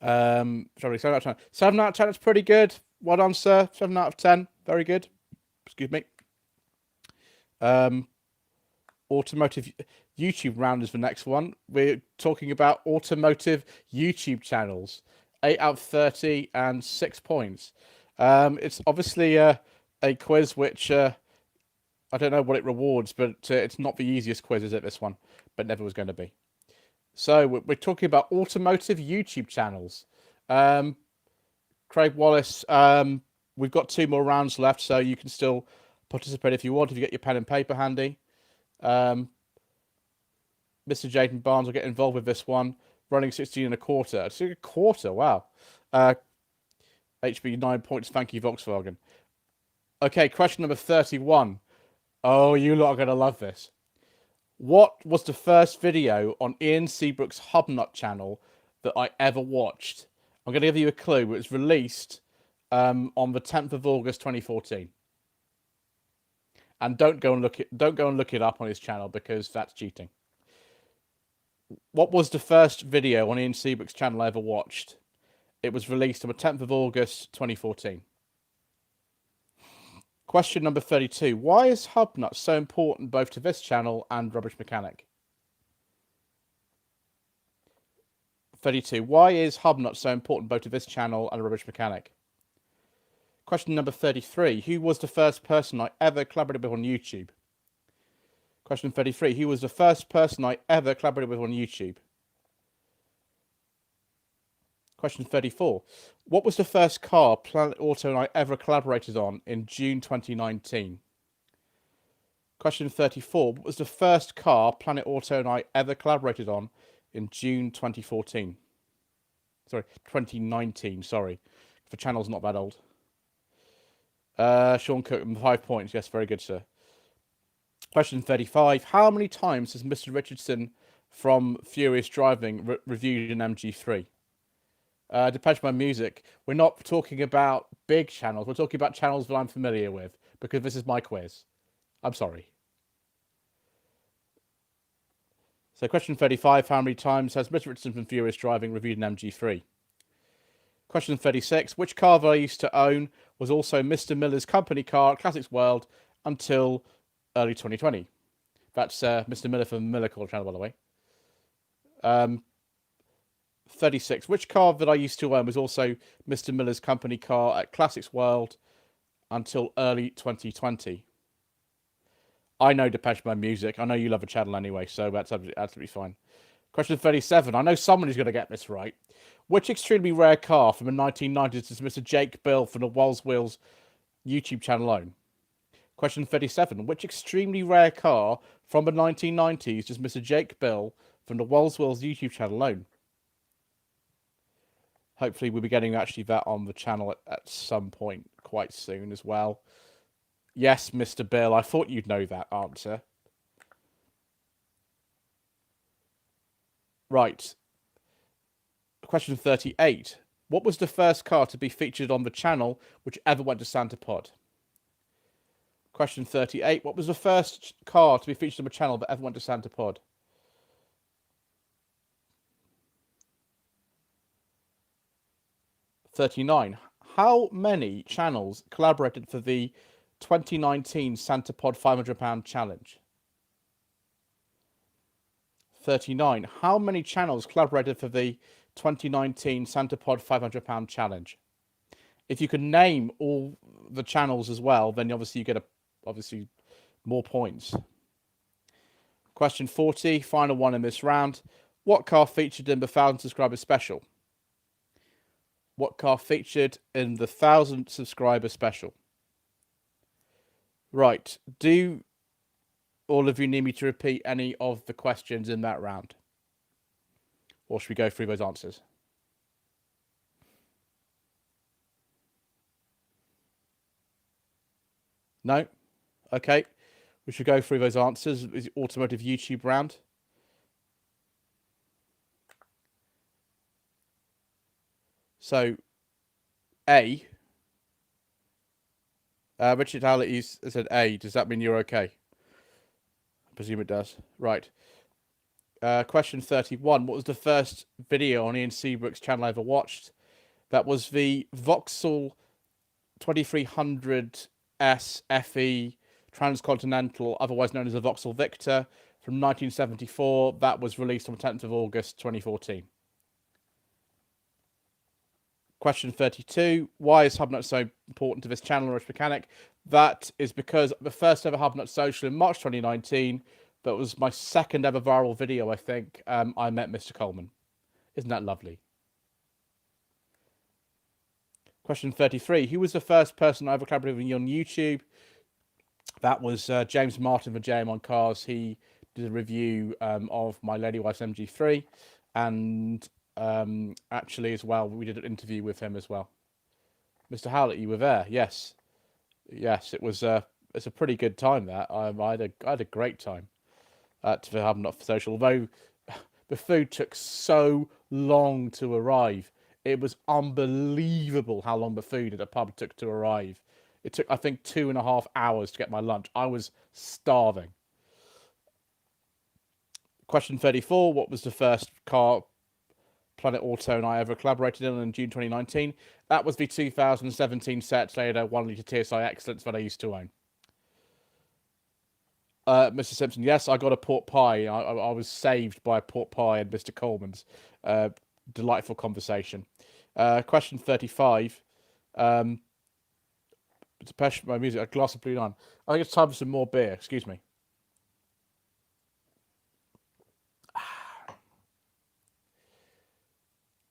7 out of 10. 7 out of 10. That's pretty good. Well done, sir. 7 out of 10. Very good. Excuse me. Automotive YouTube round is the next one. We're talking about automotive YouTube channels. 8 out of 30 and 6 points. It's obviously a quiz which I don't know what it rewards, but it's not the easiest quiz, is it, this one? But never was going to be. So we're talking about automotive YouTube channels. Craig Wallace, we've got 2 more rounds left, so you can still participate if you want, if you get your pen and paper handy. Mr. Jaden Barnes will get involved with this one. Running 16 and a quarter. It's a quarter, wow. HB 9 points, thank you, Volkswagen. Okay, question number 31. Oh, you lot are going to love this. What was the first video on Ian Seabrook's Hubnut channel that I ever watched? I'm going to give you a clue. It was released on the 10th of August 2014. And don't go and look it up on his channel because that's cheating. What was the first video on Ian Seabrook's channel I ever watched? It was released on the 10th of August 2014. Question number 32. Why is Hubnut so important both to this channel and Rubbish Mechanic? 32. Why is Hubnut so important both to this channel and Rubbish Mechanic? Question number 33. Who was the first person I ever collaborated with on YouTube? Question 33. Who was the first person I ever collaborated with on YouTube? Question 34. What was the first car Planet Auto and I ever collaborated on in June 2019? Question 34. What was the first car Planet Auto and I ever collaborated on in June 2014? Sorry, 2019, sorry. The channel's not that old. Sean Cook, 5 points. Yes, very good, sir. Question 35. How many times has Mr. Richardson from Furious Driving reviewed an MG3? Depends on my music. We're not talking about big channels. We're talking about channels that I'm familiar with because this is my quiz. I'm sorry. So question 35. How many times has Mr. Richardson from Furious Driving reviewed an MG3? Question 36. Which car that I used to own was also Mr. Miller's company car at Classics World until early 2020. That's Mr. Miller from the Miller Call channel, by the way. 36. Which car that I used to own was also Mr. Miller's company car at Classics World until early 2020. I know Depeche Mode music. I know you love a channel anyway, so that's absolutely fine. Question 37. I know someone who's going to get this right. Which extremely rare car from the 1990s does Mr. Jake Bill from the Wells Wheels YouTube channel own? Question 37. Which extremely rare car from the 1990s does Mr. Jake Bill from the Wells Wheels YouTube channel own? Hopefully we'll be getting actually that on the channel at some point quite soon as well. Yes, Mr. Bill, I thought you'd know that answer. Right. Question 38. What was the first car to be featured on the channel which ever went to Santa Pod? Question 38. What was the first car to be featured on the channel that ever went to Santa Pod? $39. How many channels collaborated for the 2019 Santa Pod £500 challenge? 39. How many channels collaborated for the 2019 Santa Pod £500 challenge? If you can name all the channels as well, then obviously you get obviously more points. Question 40, final one in this round. What car featured in the 1,000 subscriber special? What car featured in the 1,000 subscriber special? Right. Do all of you need me to repeat any of the questions in that round? Or should we go through those answers? No? Okay. We should go through those answers. Is the automotive YouTube round? So, A. Richard Hallett said A. Does that mean you're okay? I presume it does. Right. Question 31. What was the first video on Ian Seabrook's channel I ever watched? That was the Vauxhall 2300S FE Transcontinental, otherwise known as the Vauxhall Victor, from 1974. That was released on the 10th of August 2014. Question 32. Why is Hubnut so important to this channel, Rich Mechanic? That is because the first ever Hubnut social in March 2019, that was my second ever viral video, I think, I met Mr. Coleman. Isn't that lovely? Question 33. Who was the first person I ever collaborated with on YouTube? That was James Martin for JM on Cars. He did a review of my Lady Wife's MG3. And actually, as well, we did an interview with him as well. Mr. Howlett, you were there. Yes. Yes, it's a pretty good time, that. I had a great time to have not for social. Although the food took so long to arrive. It was unbelievable how long the food at the pub took to arrive. It took, I think, 2.5 hours to get my lunch. I was starving. Question 34. What was the first car Planet Auto and I ever collaborated in June 2019? That was the 2017 Seat Leader 1 litre TSI Excellence that I used to own. Mr. Simpson, yes, I got a pork pie. I was saved by a pork pie and Mr. Coleman's delightful conversation. Question 35. Depeche my music, a glass of blue line. I think it's time for some more beer. Excuse me.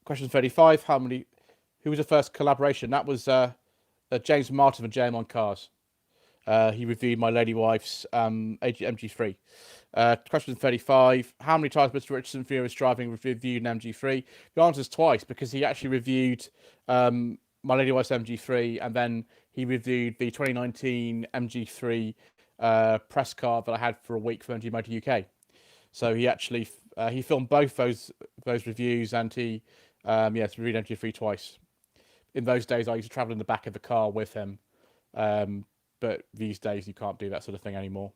Question 35. Who was the first collaboration? That was James Martin for JM on Cars. He reviewed my Lady Wife's MG3. Question 35. How many times Mr. Richardson Furious Driving reviewed an MG3? The answer is twice, because he actually reviewed my Lady Wife's MG3, and then he reviewed the 2019 MG3 press car that I had for a week for MG Motor UK. So he actually he filmed both those reviews, and he reviewed MG3 twice. In those days, I used to travel in the back of the car with him. But these days you can't do that sort of thing anymore.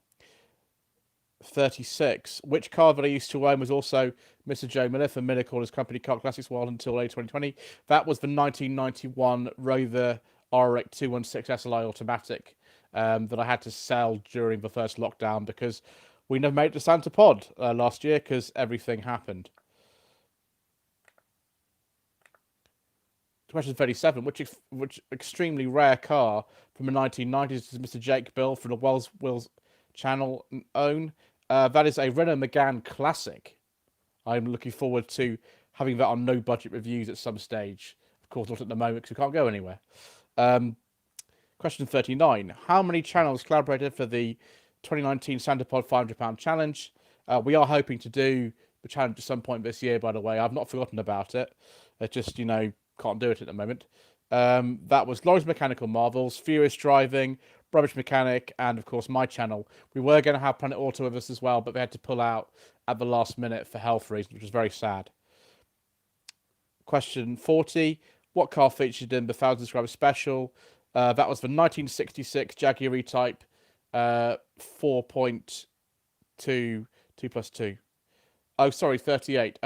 36. Which car that I used to own was also Mr. Joe Miller for Miller Corner's company Car Classics World until late 2020. That was the 1991 Rover RX 216 SLI automatic that I had to sell during the first lockdown because we never made it to Santa Pod last year because everything happened. Question 37. Which extremely rare car from the 1990s does Mr. Jake Bill from the Wills channel own? That is a Renault Megane Classic. I'm looking forward to having that on no budget reviews at some stage. Of course, not at the moment because we can't go anywhere. Question 39. How many channels collaborated for the 2019 Santa Pod £500 challenge? We are hoping to do the challenge at some point this year, by the way. I've not forgotten about it. It's just, can't do it at the moment. That was Laurie's Mechanical Marvels, Furious Driving, Rubbish Mechanic, and of course my channel. We were going to have Planet Auto with us as well, but they had to pull out at the last minute for health reasons, which was very sad. Question 40. What car featured in the 1000 subscriber special? That was the 1966 Jaguar E-Type 4.2 2+2. Oh, sorry, 38.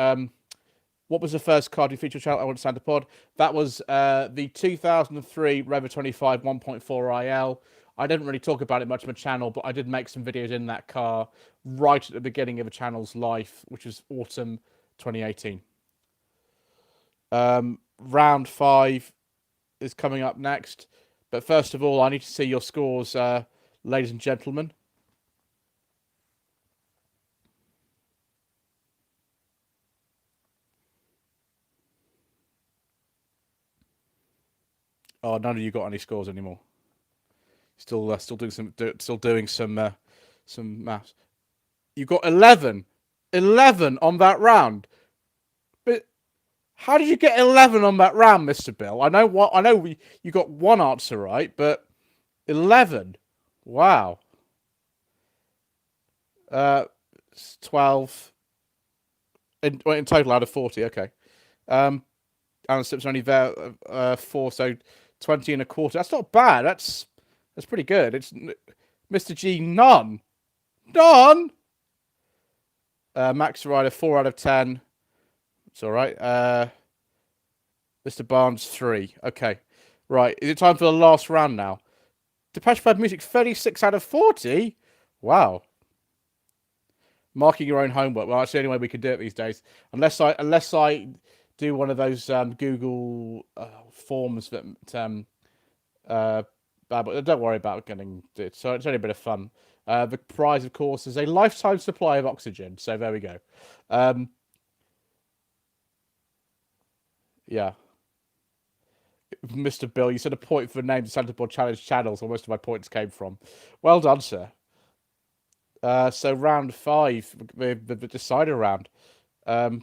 What was the first car to feature channel I want to Santa Pod? That was the 2003 Rover 25 1.4 IL. I didn't really talk about it much on my channel, but I did make some videos in that car right at the beginning of the channel's life, which was autumn 2018. Round 5 is coming up next. But first of all, I need to see your scores, ladies and gentlemen. Oh, none of you got any scores anymore. Still doing some maths. You got 11 on that round. But how did you get 11 on that round, Mr. Bill? I know you got one answer right, but 11. Wow. 12 in total out of 40. Okay. Alan Simpson only there 4, so 20 and a quarter. That's not bad. That's pretty good. It's Mr. G, none. Max Ryder 4 out of 10. It's all right. Mr. Barnes 3. Okay, right. Is it time for the last round now? Depeche Mode Music 36 out of 40. Wow. Marking your own homework. Well, that's the only way we can do it these days. Unless I do one of those Google forms that but don't worry about getting it. So it's only a bit of fun. The prize, of course, is a lifetime supply of oxygen. So there we go. Yeah. Mr. Bill, you said a point for the name Untitled Challenge channels, where most of my points came from. Well done, sir. So round 5, the decider round. No.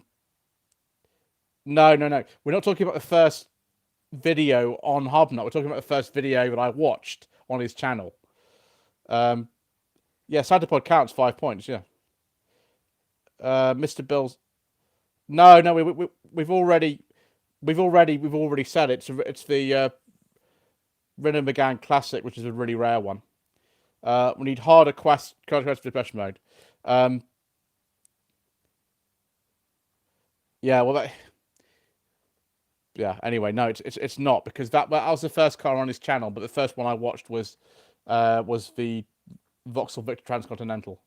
We're not talking about the first video on Hobnut. We're talking about the first video that I watched on his channel. Yeah, Cyberpod counts 5 points. Yeah. Mr. Bill's. No, we've already said it. It's the Renault Megane Classic, which is a really rare one. We need harder quest for depression mode. Yeah, well, yeah. Anyway, no, it's not, because that was the first car on his channel, but the first one I watched was the Vauxhall Victor Transcontinental.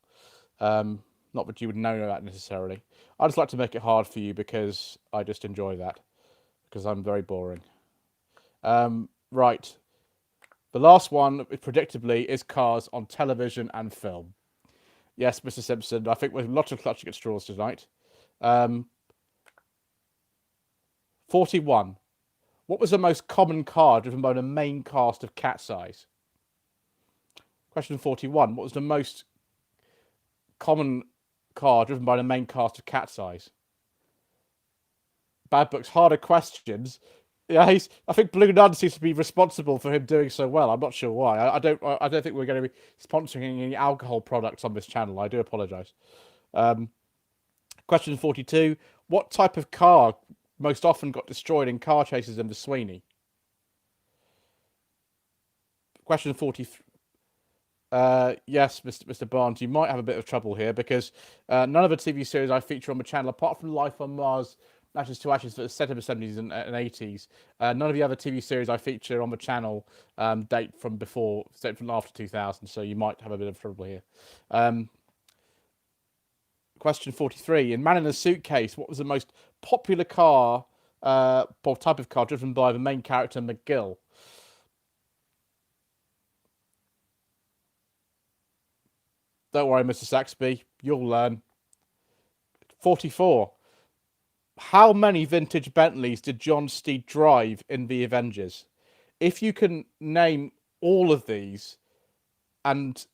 Not that you would know that necessarily. I just like to make it hard for you because I just enjoy that, because I'm very boring. Right. The last one, predictably, is cars on television and film. Yes, Mr. Simpson, I think we're lots of clutching at straws tonight. 41. What was the most common car driven by the main cast of Cat's Eyes? Question 41. What was the most common car driven by the main cast of Cat's Eyes? Bad Book's harder questions. Yeah, I think Blue Nun seems to be responsible for him doing so well. I'm not sure why. I don't think we're going to be sponsoring any alcohol products on this channel. I do apologise. Question 42. What type of car most often got destroyed in car chases in the Sweeney? Question 43. Yes, Mr. Barnes, you might have a bit of trouble here, because none of the TV series I feature on the channel, apart from Life on Mars, Ashes to Ashes, that was set in the 70s and 80s, none of the other TV series I feature on the channel date from after 2000, so you might have a bit of trouble here. Question 43. In Man in a Suitcase, what was the most popular car, or type of car, driven by the main character, McGill? Don't worry, Mr. Saxby, you'll learn. 44. How many vintage Bentleys did John Steed drive in The Avengers? If you can name all of these, and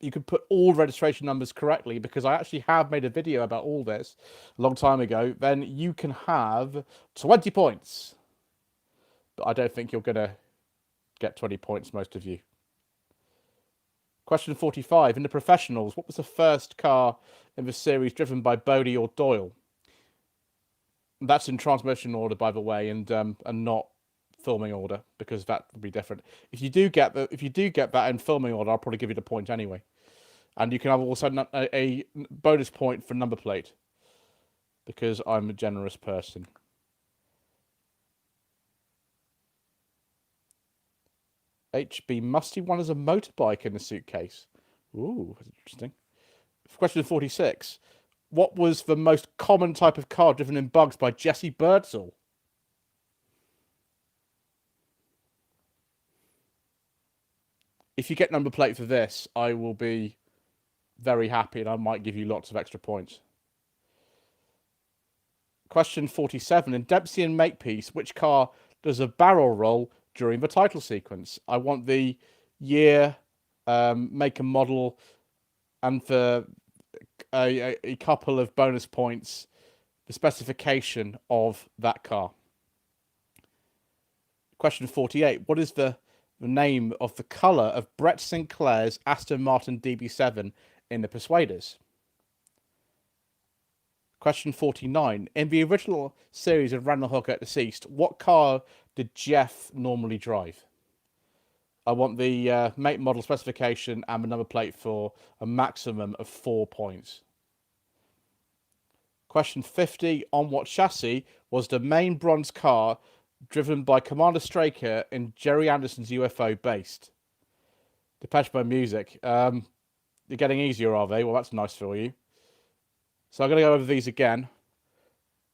you can put all registration numbers correctly, because I actually have made a video about all this a long time ago, then you can have 20 points. But I don't think you're going to get 20 points, most of you. Question 45. In The Professionals, what was the first car in the series driven by Bodie or Doyle? That's in transmission order, by the way, and not filming order, because that would be different. If you do get that in filming order, I'll probably give you the point anyway, and you can have also a bonus point for number plate, because I'm a generous person. HB Musty one as a motorbike in the suitcase. Ooh, that's interesting. Question 46. What was the most common type of car driven in bugs by Jesse Birdsall? If you get number plate for this, I will be very happy, and I might give you lots of extra points. Question 47. In Dempsey and Makepeace, which car does a barrel roll during the title sequence? I want the year, make and model, and for a couple of bonus points, the specification of that car. Question 48. What is the name of the colour of Brett Sinclair's Aston Martin DB7 in The Persuaders? Question 49. In the original series of Randall Hooker Deceased, what car did Jeff normally drive? I want the make, model, specification, and the number plate for a maximum of 4 points. Question 50. On what chassis was the main bronze car driven by Commander Straker in Jerry Anderson's UFO based? Depeche Mode music. You're getting easier, are they? Well, that's nice for you. So I'm going to go over these again.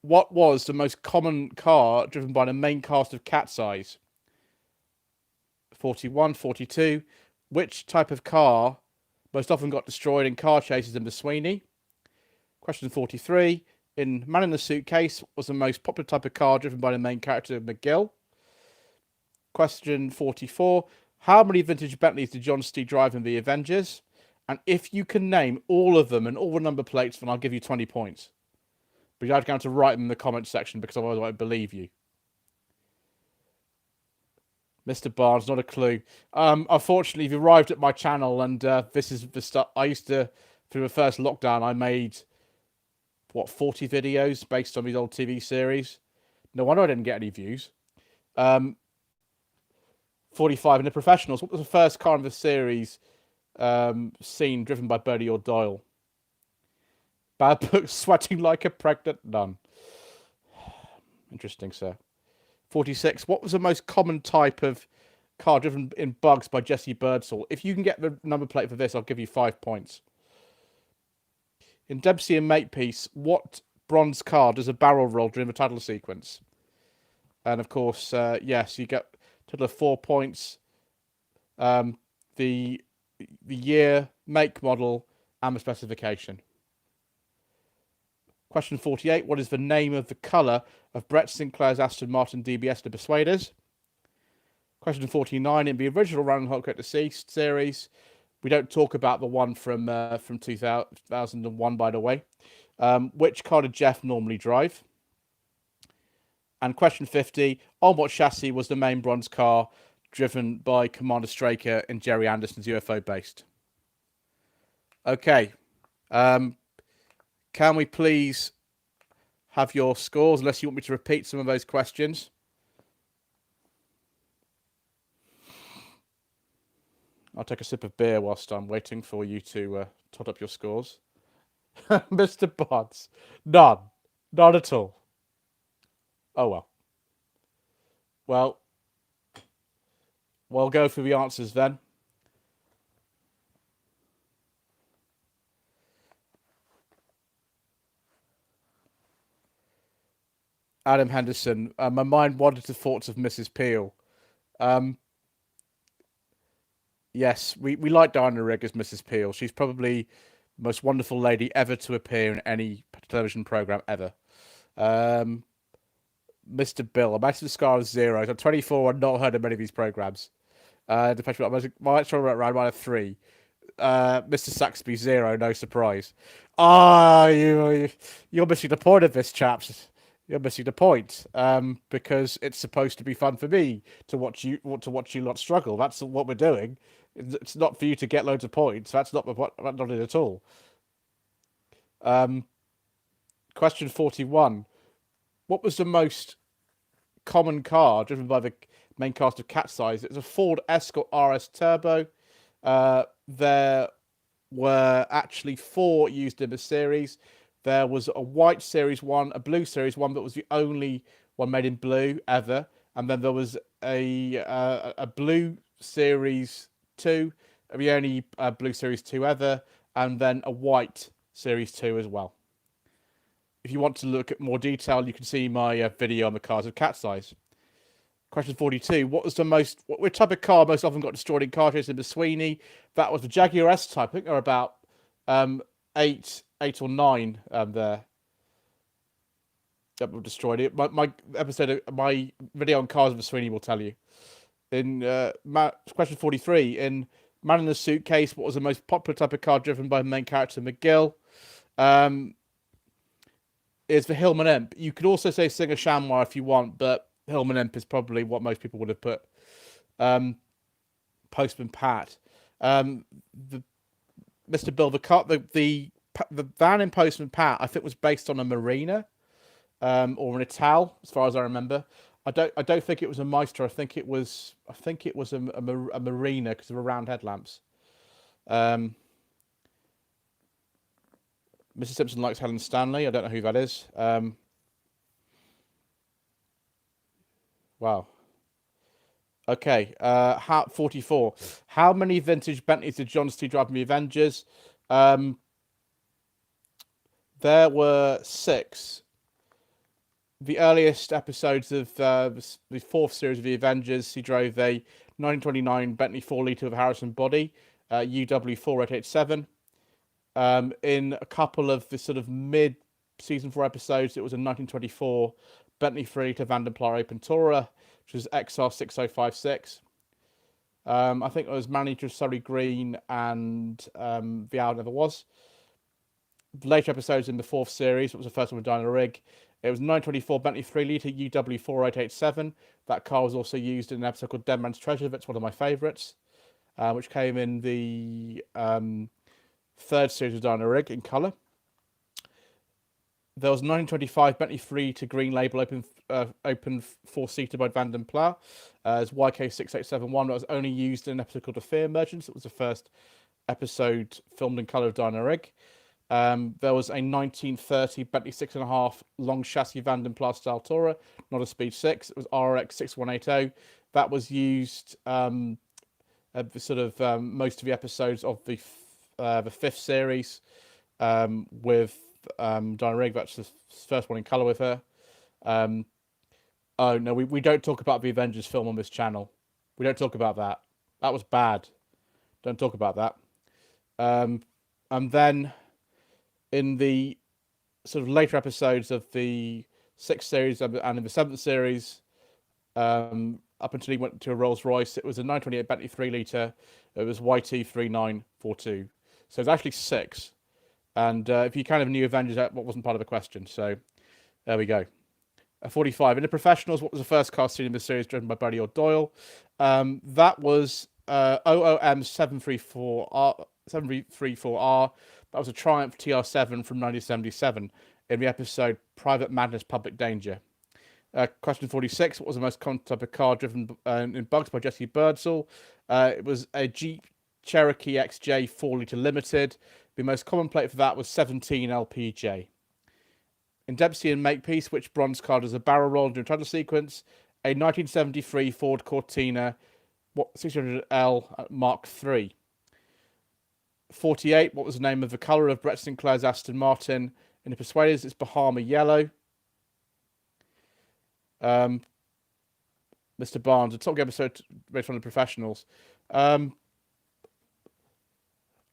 what was the most common car driven by the main cast of Cat's Eyes? 41, 42. Which type of car most often got destroyed in car chases in the Sweeney? Question 43. In Man in the Suitcase, what was the most popular type of car driven by the main character McGill? Question 44. How many vintage Bentleys did John Stee drive in The Avengers? And if you can name all of them and all the number plates, then I'll give you 20 points. But you have to write them in the comment section because otherwise I won't believe you. Mr. Barnes, not a clue. Unfortunately, you've arrived at my channel, and this is the stuff I used to. Through the first lockdown, I made 40 videos based on these old TV series. No wonder I didn't get any views. 45 in The Professionals. What was the first car in the series seen driven by Bertie or Doyle? Bad book, sweating like a pregnant nun. Interesting, sir. 46. What was the most common type of car driven in Bugs by Jesse Birdsall? If you can get the number plate for this, I'll give you 5 points. In Dempsey and Makepeace, what bronze car does a barrel roll during the title sequence? And of course, yes, you get a total of 4 points. The year, make, model, and the specification. Question 48. What is the name of the colour of Brett Sinclair's Aston Martin DBS The Persuaders? Question 49. In the original Run Hot Get Deceased series, we don't talk about the one from 2001, by the way. Which car did Jeff normally drive? And question 50. On what chassis was the main bronze car driven by Commander Straker in Jerry Anderson's UFO based? Okay. Can we please have your scores, unless you want me to repeat some of those questions? I'll take a sip of beer whilst I'm waiting for you to tot up your scores. Mr. Bonds. None. None at all. Oh, well. Well, we'll go through the answers then. Adam Henderson. My mind wandered to thoughts of Mrs. Peel. Yes, we like Diana Rigg as Mrs. Peel. She's probably the most wonderful lady ever to appear in any television program ever. Mr. Bill, I'm actually the scar of 0. I'm 24. I've not heard of many of these programs. Depends on my actual around 1 of 3. Mr. Saxby 0. No surprise. You're missing the point of this, chaps. You're missing the point. Because it's supposed to be fun for me to watch you lot struggle. That's what we're doing. It's not for you to get loads of points. That's not it at all. Question 41. What was the most common car driven by the main cast of Cat's Eyes? It was a Ford Escort RS Turbo. There were actually 4 used in the series. There was a white Series 1, a blue Series 1 that was the only one made in blue ever. And then there was a blue Series 2, the only blue Series 2 ever. And then a white Series 2 as well. If you want to look at more detail, you can see my video on the cars of Cat's Eyes. Question 42. What type of car most often got destroyed in car chases in the Sweeney? That was the Jaguar S-Type. I think there were about 8 or 9 there that were destroyed. My video on cars of the Sweeney will tell you. In question 43. In Man in the Suitcase, what was the most popular type of car driven by the main character McGill? Is the Hillman Imp. You could also say Singer Chamois if you want, but Hillman Imp is probably what most people would have put. Postman Pat. Mr. Bill, the van in Postman Pat, I think, was based on a Marina, or an Ital, as far as I remember. I don't think it was a Maestro. I think it was a Marina because of the round headlamps. Mr. Simpson likes Helen Stanley. I don't know who that is. Wow. Okay. 44. How many vintage Bentleys did John Stee drive in The Avengers? There were 6. the earliest episodes of the fourth series of the Avengers, he drove a 1929 Bentley 4-litre with Harrison body, UW4887. In a couple of the sort of mid-season 4 episodes, it was a 1924 Bentley 3-litre Vandenpla Open Tourer, which was XR6056. I think it was manager Surrey Green and Vial never was. Later episodes in the fourth series, it was the first one with Dinah Rigg. It was 924 Bentley 3-litre UW4887. That car was also used in an episode called Dead Man's Treasure. That's one of my favourites, which came in the third series of Dinah Rigg in colour. There was 1925 Bentley 3 to green label open 4-seater by Vanden Pla as YK6871. That was only used in an episode called The Fear Merchants. It was the first episode filmed in colour of Dinah Rigg. There was a 1930 Bentley 6.5 long chassis Vanden Pla style Tourer, not a Speed 6. It was RX6180. That was used at the sort of most of the episodes of the fifth series with Dinah Rigg. That's the first one in colour with her. Oh no, we don't talk about the Avengers film on this channel. We don't talk about that. That was bad. Don't talk about that. And then in the sort of later episodes of the sixth series and in the seventh series, up until he went to a Rolls Royce, it was a 928 Bentley 3-litre. It was YT3942. So it's actually 6. And if you kind of knew Avengers, that wasn't part of the question. So there we go. 45. In the professionals, what was the first car seen in the series driven by Buddy O'Doyle? That was OOM 734R. That was a Triumph TR7 from 1977 in the episode Private Madness, Public Danger. Question 46. What was the most common type of car driven in Bugs by Jesse Birdsall? It was a Jeep Cherokee XJ 4-litre Limited. The most common plate for that was 17 LPJ. In Dempsey and Makepeace, which bronze car does a barrel roll during title sequence? A 1973 Ford Cortina 600L Mark III. 48. What was the name of the colour of Brett Sinclair's Aston Martin in the Persuaders? It's Bahama Yellow. Mr. Barnes, a Top Gear episode based on the professionals. I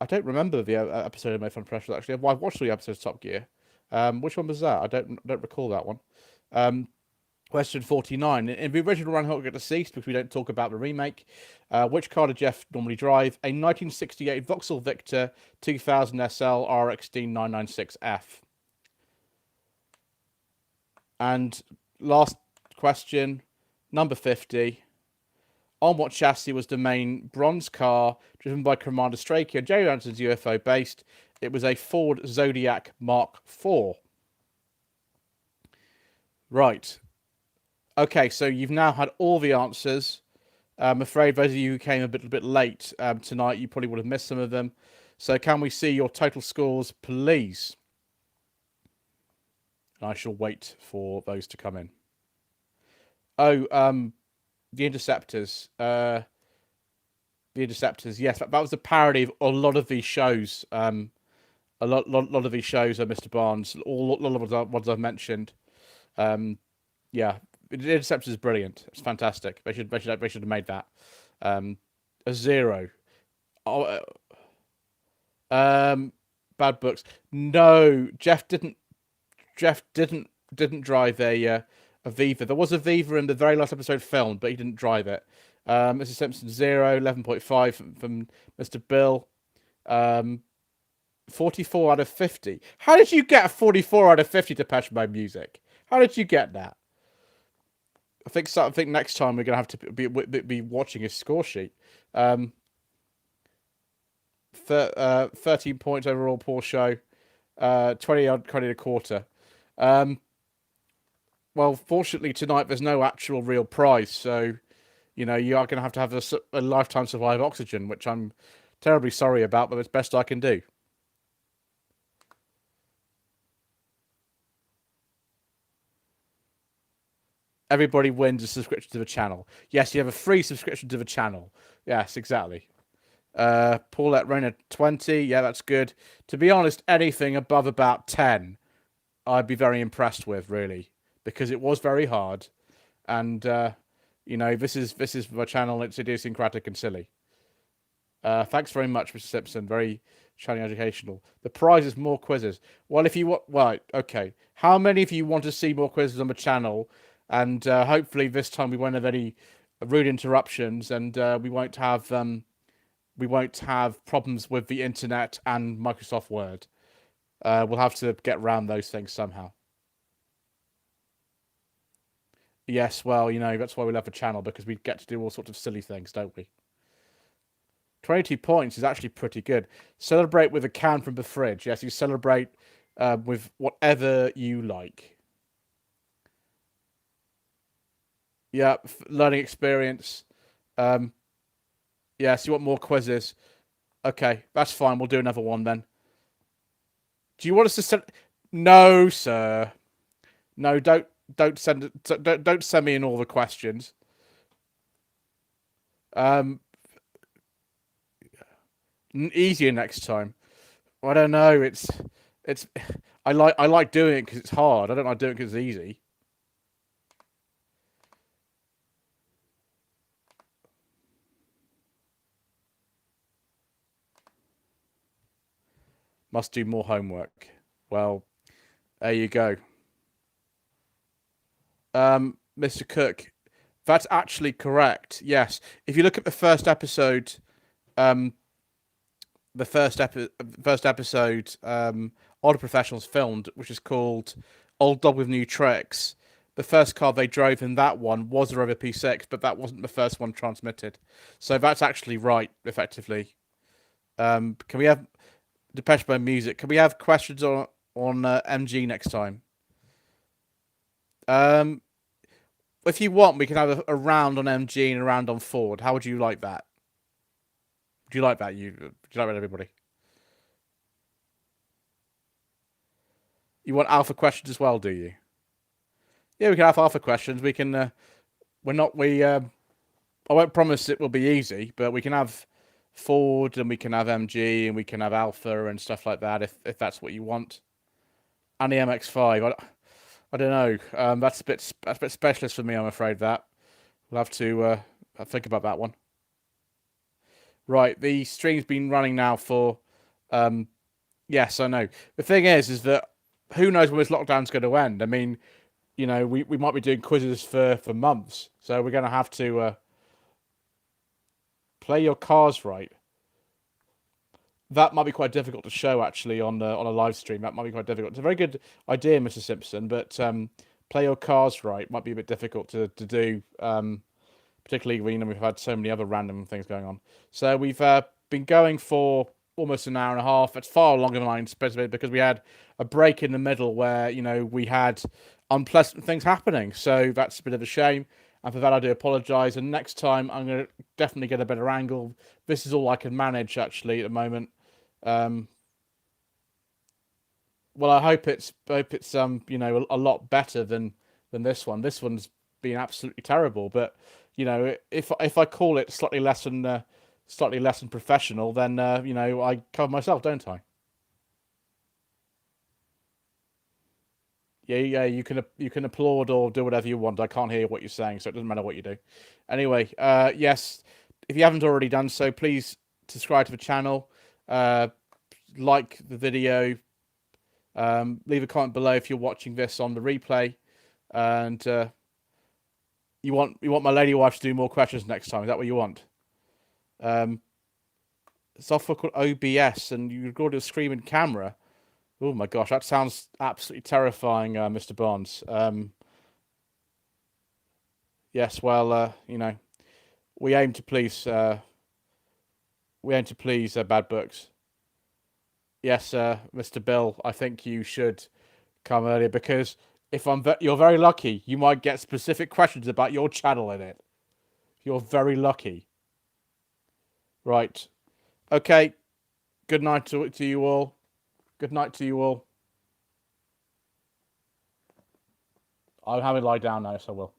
don't remember the episode made from professionals actually. I've watched all the episodes of Top Gear. Which one was that? I don't recall that one. Question 49. In the original Run Hot Get Deceased, because we don't talk about the remake, which car did Jeff normally drive? A 1968 Vauxhall Victor 2000 SL RXD 996F. And last question, number 50. On what chassis was the main bronze car driven by Commander Strakey and Jerry Anderson's UFO based? It was a Ford Zodiac Mark IV. Right. Okay, so you've now had all the answers. I'm afraid those of you who came a bit late tonight, you probably would have missed some of them. So can we see your total scores, please? And I shall wait for those to come in. Oh, the Interceptors. The Interceptors, yes, that was a parody of a lot of these shows. A lot of these shows are Mr. Barnes. A lot of the ones I've mentioned. Yeah, the Interceptors is brilliant. It's fantastic. They should have made that. A 0. Oh, bad books. No, Jeff didn't drive a Viva. There was a Viva in the very last episode filmed, but he didn't drive it. Mr. Simpson 0, 11.5 from Mr. Bill. 44 out of 50. How did you get a 44 out of 50 to Patch My Music? How did you get that? I think next time we're gonna have to be watching his score sheet. 13 points overall, poor show. 20 odd credit a quarter. Well, fortunately tonight there's no actual real prize, so you know you are going to have a lifetime supply of oxygen, which I'm terribly sorry about, but it's best I can do. Everybody wins a subscription to the channel. Yes, you have a free subscription to the channel. Yes, exactly. Paulette Rainer 20. Yeah, that's good. To be honest, anything above about 10, I'd be very impressed with, really. because it was very hard, and you know, this is my channel. It's idiosyncratic and silly. Thanks very much, Mr. Simpson. Very challenging, educational. The prize is more quizzes. Well, if you want, right, okay. How many of you want to see more quizzes on the channel? And hopefully this time we won't have any rude interruptions, and we won't have problems with the internet and Microsoft Word. We'll have to get around those things somehow. Yes, well, you know, that's why we love the channel, because we get to do all sorts of silly things, don't we? 22 points is actually pretty good. Celebrate with a can from the fridge. Yes, you celebrate with whatever you like. Yeah, learning experience. Yes, you want more quizzes. Okay, that's fine. We'll do another one then. Do you want us to send? No, sir. No, don't send it. Don't send me in all the questions. Easier next time. I don't know. It's. I like doing it because it's hard. I don't like doing it because it's easy. Must do more homework. Well, there you go. Mr. Cook, that's actually correct. Yes, if you look at the first episode, Older Professionals filmed, which is called Old Dog with New Tricks. The first car they drove in that one was a Rover P6, but that wasn't the first one transmitted. So that's actually right, effectively. Can we have Depeche Mode music? Can we have questions on MG next time? If you want, we can have a round on MG and a round on Ford. How would you like that? Do you like that? Do you like that, everybody? You want alpha questions as well, do you? Yeah, we can have alpha questions. We can. I won't promise it will be easy, but we can have Ford and we can have MG and we can have alpha and stuff like that if that's what you want. And the MX-5. I don't know. That's a bit specialist for me, I'm afraid. That we'll have to think about that one. Right, the stream's been running now for. Yes, I know. The thing is that who knows when this lockdown's going to end? I mean, you know, we might be doing quizzes for months, so we're going to have to play your cars right. That might be quite difficult to show actually on a live stream. That might be quite difficult. It's a very good idea, Mr. Simpson, but play your cars right might be a bit difficult to do, particularly when we've had so many other random things going on. So we've been going for almost an hour and a half. It's far longer than I anticipated because we had a break in the middle where, you know, we had unpleasant things happening. So that's a bit of a shame. And for that, I do apologise. And next time, I'm going to definitely get a better angle. This is all I can manage, actually, at the moment. Well, I hope it's you know, a lot better than this one. This one's been absolutely terrible. But you know, if I call it slightly less than professional, then you know, I cover myself, don't I? Yeah, you can applaud or do whatever you want. I can't hear what you're saying, so it doesn't matter what you do. Anyway, yes, if you haven't already done so, please subscribe to the channel, like the video, leave a comment below if you're watching this on the replay, and you want my lady wife to do more questions next time. Is that what you want? Software called OBS, and you record a screaming camera. Oh my gosh, that sounds absolutely terrifying, Mr. Bonds. Yes, well, you know, we aim to please bad books. Yes, Mr. Bill, I think you should come earlier because if you're very lucky, you might get specific questions about your channel in it. You're very lucky. Right. Okay. Good night to you all. Good night to you all. I'm having to lie down now, so I will.